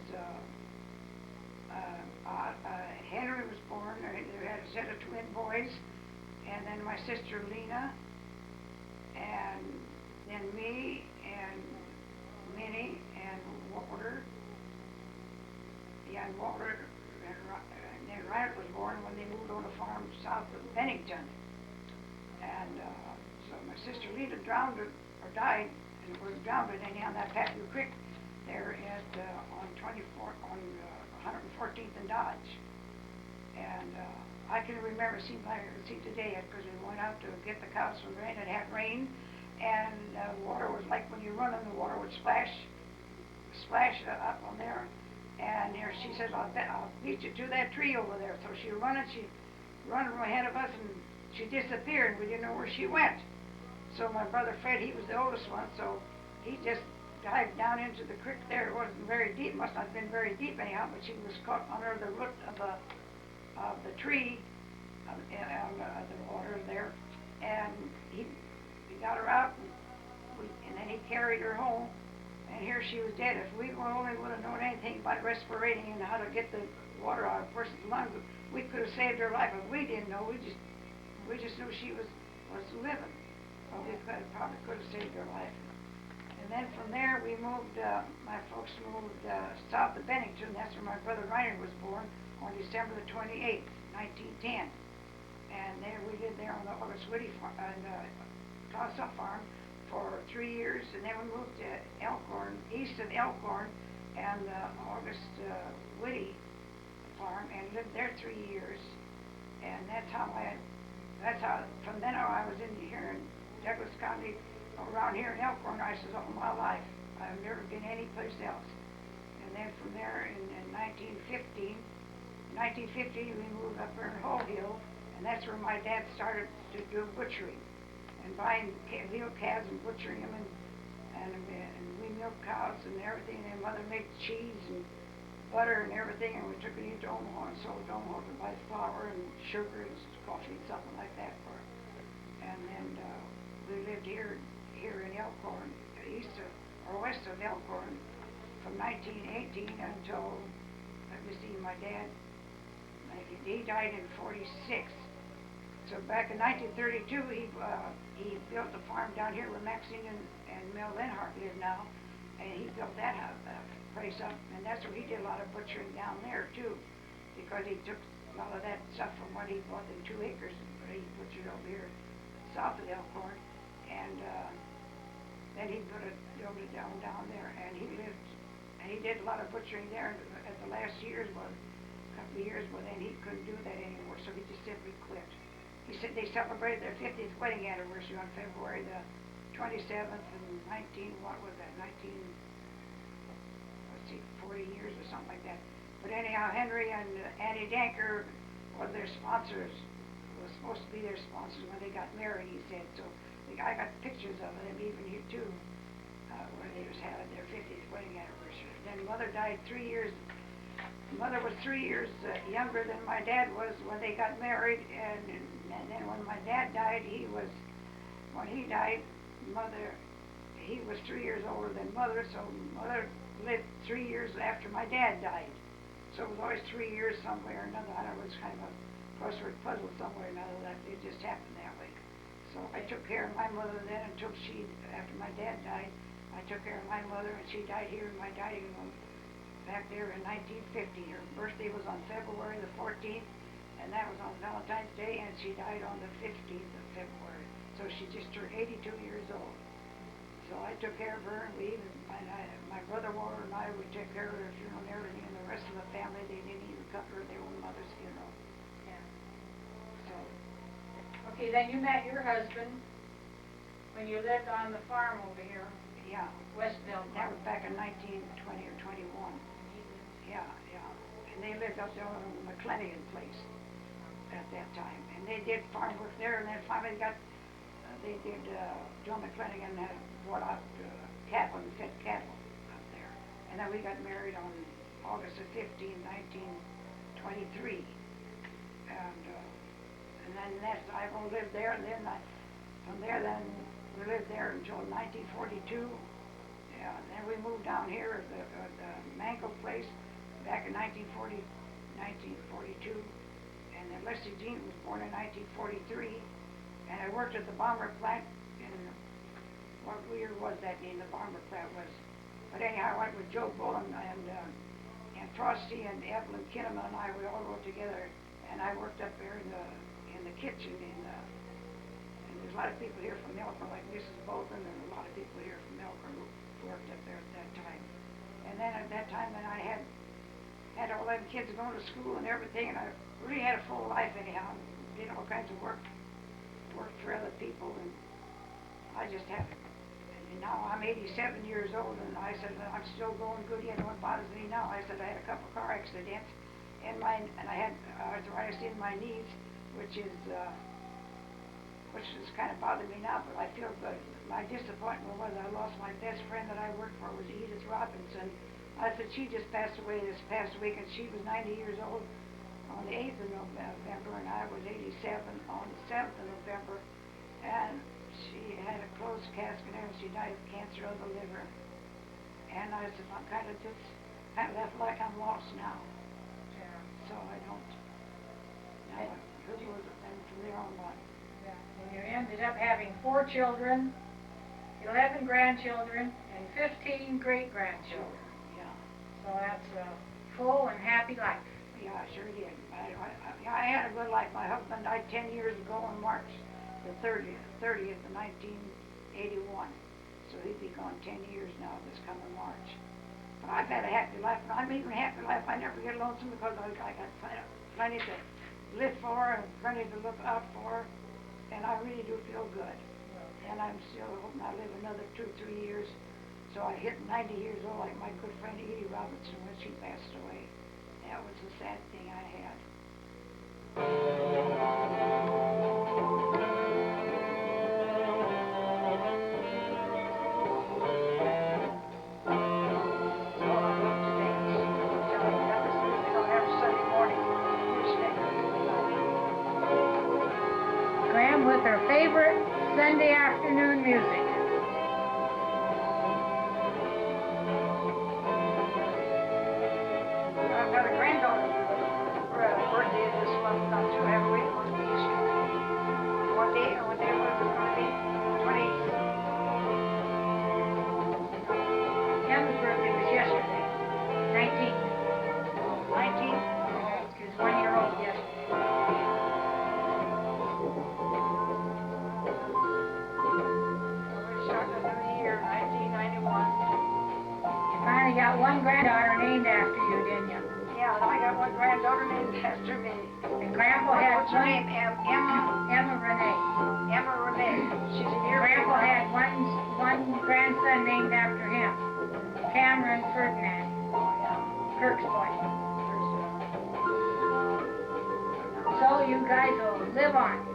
Henry was born, they had a set of twin boys, and then my sister Lena, and then me, and Minnie, and Walter. Yeah, and Walter, and then Ryan was born when they moved on a farm south of Bennington. And so my sister Lena drowned, or died, and was drowned anyhow, that Patton Creek there on 114th and Dodge. And I can remember, seeing today, because we went out to get the cows from rain. It had rain, and water was like when you run in the water would splash up on there. And there she says, I'll beat you to that tree over there. So she run ahead of us, and she disappeared. We didn't know where she went. So my brother Fred, he was the oldest one, so he just dived down into the creek there. It wasn't very deep, must not have been very deep anyhow, but she was caught under the root of the tree, on the water there, and he got her out, and then he carried her home, and here she was dead. If we only would have known anything about respirating and how to get the water out of a person's lungs, we could have saved her life. But we didn't know. We just knew she was living. Well, we probably could have saved her life. And then from there we moved. My folks moved south of Bennington. That's where my brother Reiner was born on December the 28th, 1910. And there we lived there on the August Whitty farm, and Clausa Farm for 3 years, and then we moved to Elkhorn, east of Elkhorn, and August Whitty Farm, and lived there 3 years. And that's how, from then on, I was in here in Douglas County, around here in Elkhorn, I says, all my life. I've never been anyplace else. And then from there, in 1915, we moved up here in Hull Hill, and that's where my dad started to do butchering, and buying veal calves and butchering them, and we milked cows and everything, and mother made cheese and butter and everything, and we took it into Omaha and sold to Omaha to buy flour and sugar and coffee and something like that for it. And then we lived here in Elkhorn, west of Elkhorn, from 1918 until, let me see, my dad, he died in 46. So back in 1932, he built a farm down here where Maxine and Mel Lenhart live now, and he built that place up, and that's where he did a lot of butchering down there too, because he took a lot of that stuff from what he bought in 2 acres, but he butchered over here south of Elkhorn, and then he built it down there, and he did a lot of butchering there. At the last years, couple of years, but then he couldn't do that anymore, so he just simply quit. He said they celebrated their 50th wedding anniversary on February the 27th and 40 years or something like that. But anyhow, Henry and Annie Danker were their sponsors, was supposed to be their sponsors when they got married, he said. So I got pictures of them even here too, where they was having their 50th wedding anniversary. Then Mother died 3 years. Mother was 3 years younger than my dad was when they got married, and then when my dad died, he was 3 years older than Mother, so Mother lived 3 years after my dad died. So it was always 3 years some way or another. I don't know, it was kind of a crossword puzzle some way or another, that it just happened that way. So I took care of my mother then after my dad died, I took care of my mother, and she died here in my dining room back there in 1950. Her birthday was on February the 14th, and that was on Valentine's Day, and she died on the 15th of February. So she just turned 82 years old. So I took care of her, and my brother Walter and I would take care of her funeral and everything, and the rest of the family, they didn't even cover their own mother's funeral. Yeah. So. Okay, then you met your husband when you lived on the farm over here. Yeah. Westville. That was back in 1920 or 21. Yeah. And they lived up there on the McClanahan place at that time. And they did farm work there, and then finally John McClanahan had brought out cattle and fed cattle up there. And then we got married on August the 15th, 1923. And then I lived there, and then from there we lived there until 1942. Yeah, and then we moved down here at the Mango place back in 1942, and then Leslie Jean was born in 1943, and I worked at the bomber plant in, what year was that name the bomber plant was? But anyhow, I went with Joe Bullen and Frosty and Evelyn Kinnaman, and we all wrote together, and I worked up there in the kitchen, and there's a lot of people here from Elkhorn, like Mrs. Bolton, and a lot of people here from Elkhorn who worked up there at that time. And then at that time, then I had all them kids going to school and everything, and I really had a full life anyhow. Did all kinds of worked for other people, and I just haven't. And now I'm 87 years old, and I said, I'm still going good yet. What bothers me now, I said I had a couple car accidents, and I had arthritis in my knees, which is kind of bothering me now, but I feel good. My disappointment was I lost my best friend that I worked for, was Edith Robinson. I said she just passed away this past week, and she was 90 years old on the 8th of November, and I was 87 on the 7th of November, and she had a closed casket, and she died of cancer of the liver. And I said, I'm kind of left like I'm lost now. Yeah. So I don't. Now, who was it then from there on on? Yeah. And you ended up having 4 children, 11 grandchildren, and 15 great-grandchildren. Yeah. So that's a full and happy life. Yeah, I sure did. I had a good life. My husband died 10 years ago in March the 30th of 1981. So he'd be gone 10 years now this coming March. But I've had a happy life, and I'm even a happy life. I never get lonesome because I got plenty to live for and plenty to look out for, and I really do feel good. And I'm still hoping I live another 2 or 3 years, so I hit 90 years old like my good friend Edie Robertson when she passed away. That was a sad thing I had. Graham with her favorite Sunday afternoon music. I've got a granddaughter for a birthday this month, not too heavily, it must be Easter. One day was it going to be? 20th. Emma's birthday was yesterday, 19th. 19th? She was 1 year old yesterday. We're starting a new year, 1991. You finally got one granddaughter named after you, didn't you? Yeah, and I got one granddaughter named after me. And Grandpa had What's her name? Emma Renee. Emma Renee. She's a year Grandpa older. had one grandson named after him, Cameron Ferdinand, Oh, yeah. Kirk's boy. There's, So you guys will live on.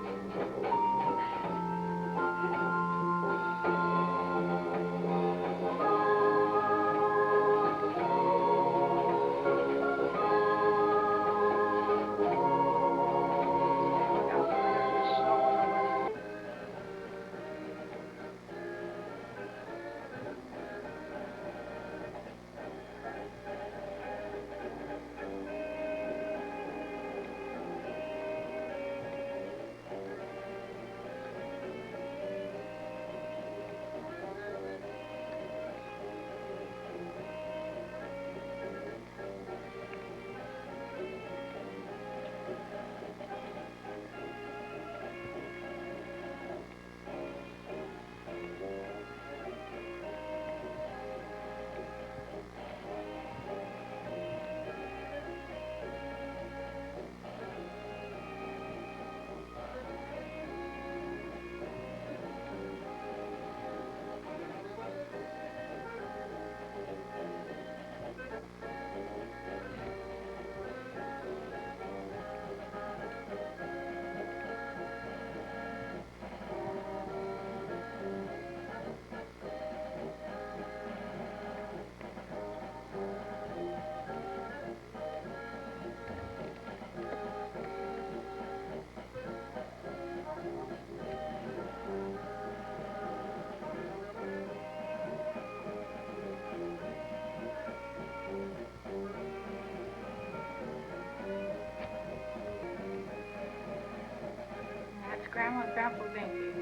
Grandma and Grandpa Binky.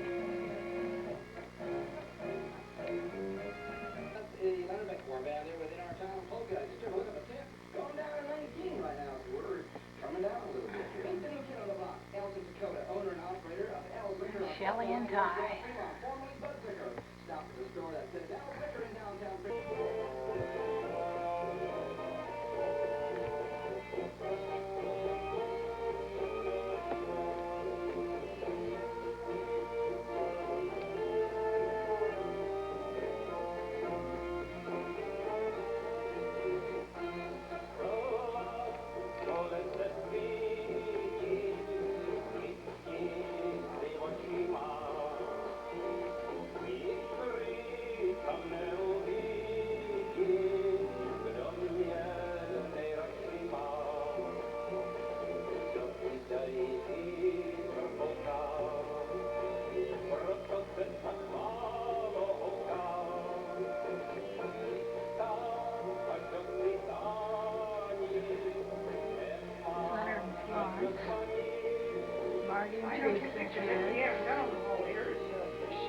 We're down there within our town of Polka. I just took a look at the tip. Going down to 19 right now, so we're coming down a little bit. 18 on the block. Elton Dakota, owner and operator of L's Liquor. Shelley and Ty. Formerly Bud Liquor. Stop at the store that says L's Liquor in downtown.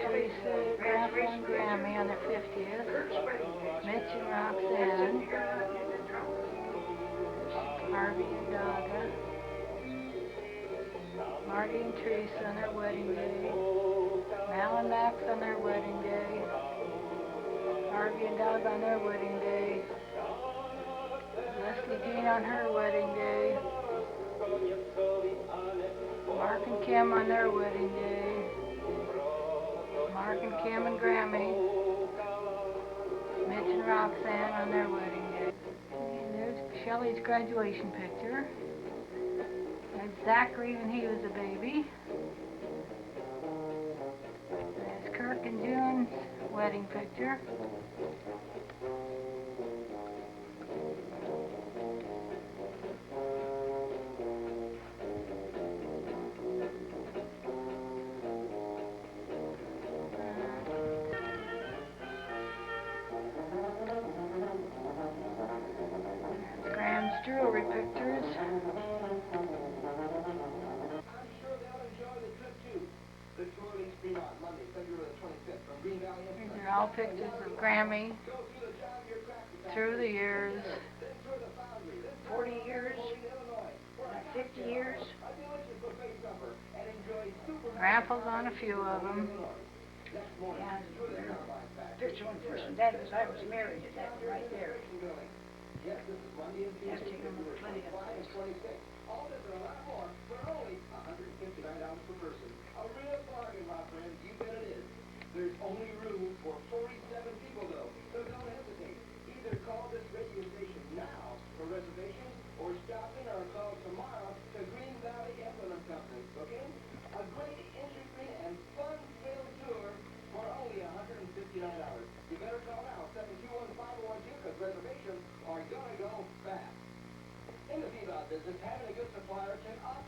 Teresa, Grandpa and Grammy on their 50th. Mitch and Roxanne. Harvey and Donna. Marty and Teresa on their wedding day. Mal and Max on their wedding day. Harvey and Doug on their wedding day. Leslie Jean on her wedding day. Mark and Kim on their wedding day. Mark and Kim and Grammy. Mitch and Roxanne on their wedding day. And there's Shelley's graduation picture. There's Zachary when he was a baby. There's Kirk and June's wedding picture. Graham's jewelry pictures. I'm sure they'll enjoy the trip too. The Tour Leagues Fremont, Monday, February the 25th, from Green Valley. These are all pictures of Grammy Go through the John Deere Tractor through the years. then through the Foundry, then 40 years, Illinois, for a 50 years. a delicious buffet supper, and enjoy super. Raffles on a few of them. Next morning, Yeah, enjoy the combine factory. picture one first and that was I was married at that one right there. Yes, this is Monday and Yes, Tuesday, you remember February plenty of 25 and 26. All this and a lot more for only $159 per person. A real bargain, my friends. You bet it is. There's only room for 47 people, though, so don't hesitate. Either call this radio station now for reservations, or stop in or call tomorrow to Green Valley Implement Company, okay? A great, interesting, and fun-filled tour for only $159. You better call now, 721-5012, because reservations are gonna go fast. In the VDOT business, having a good supplier can often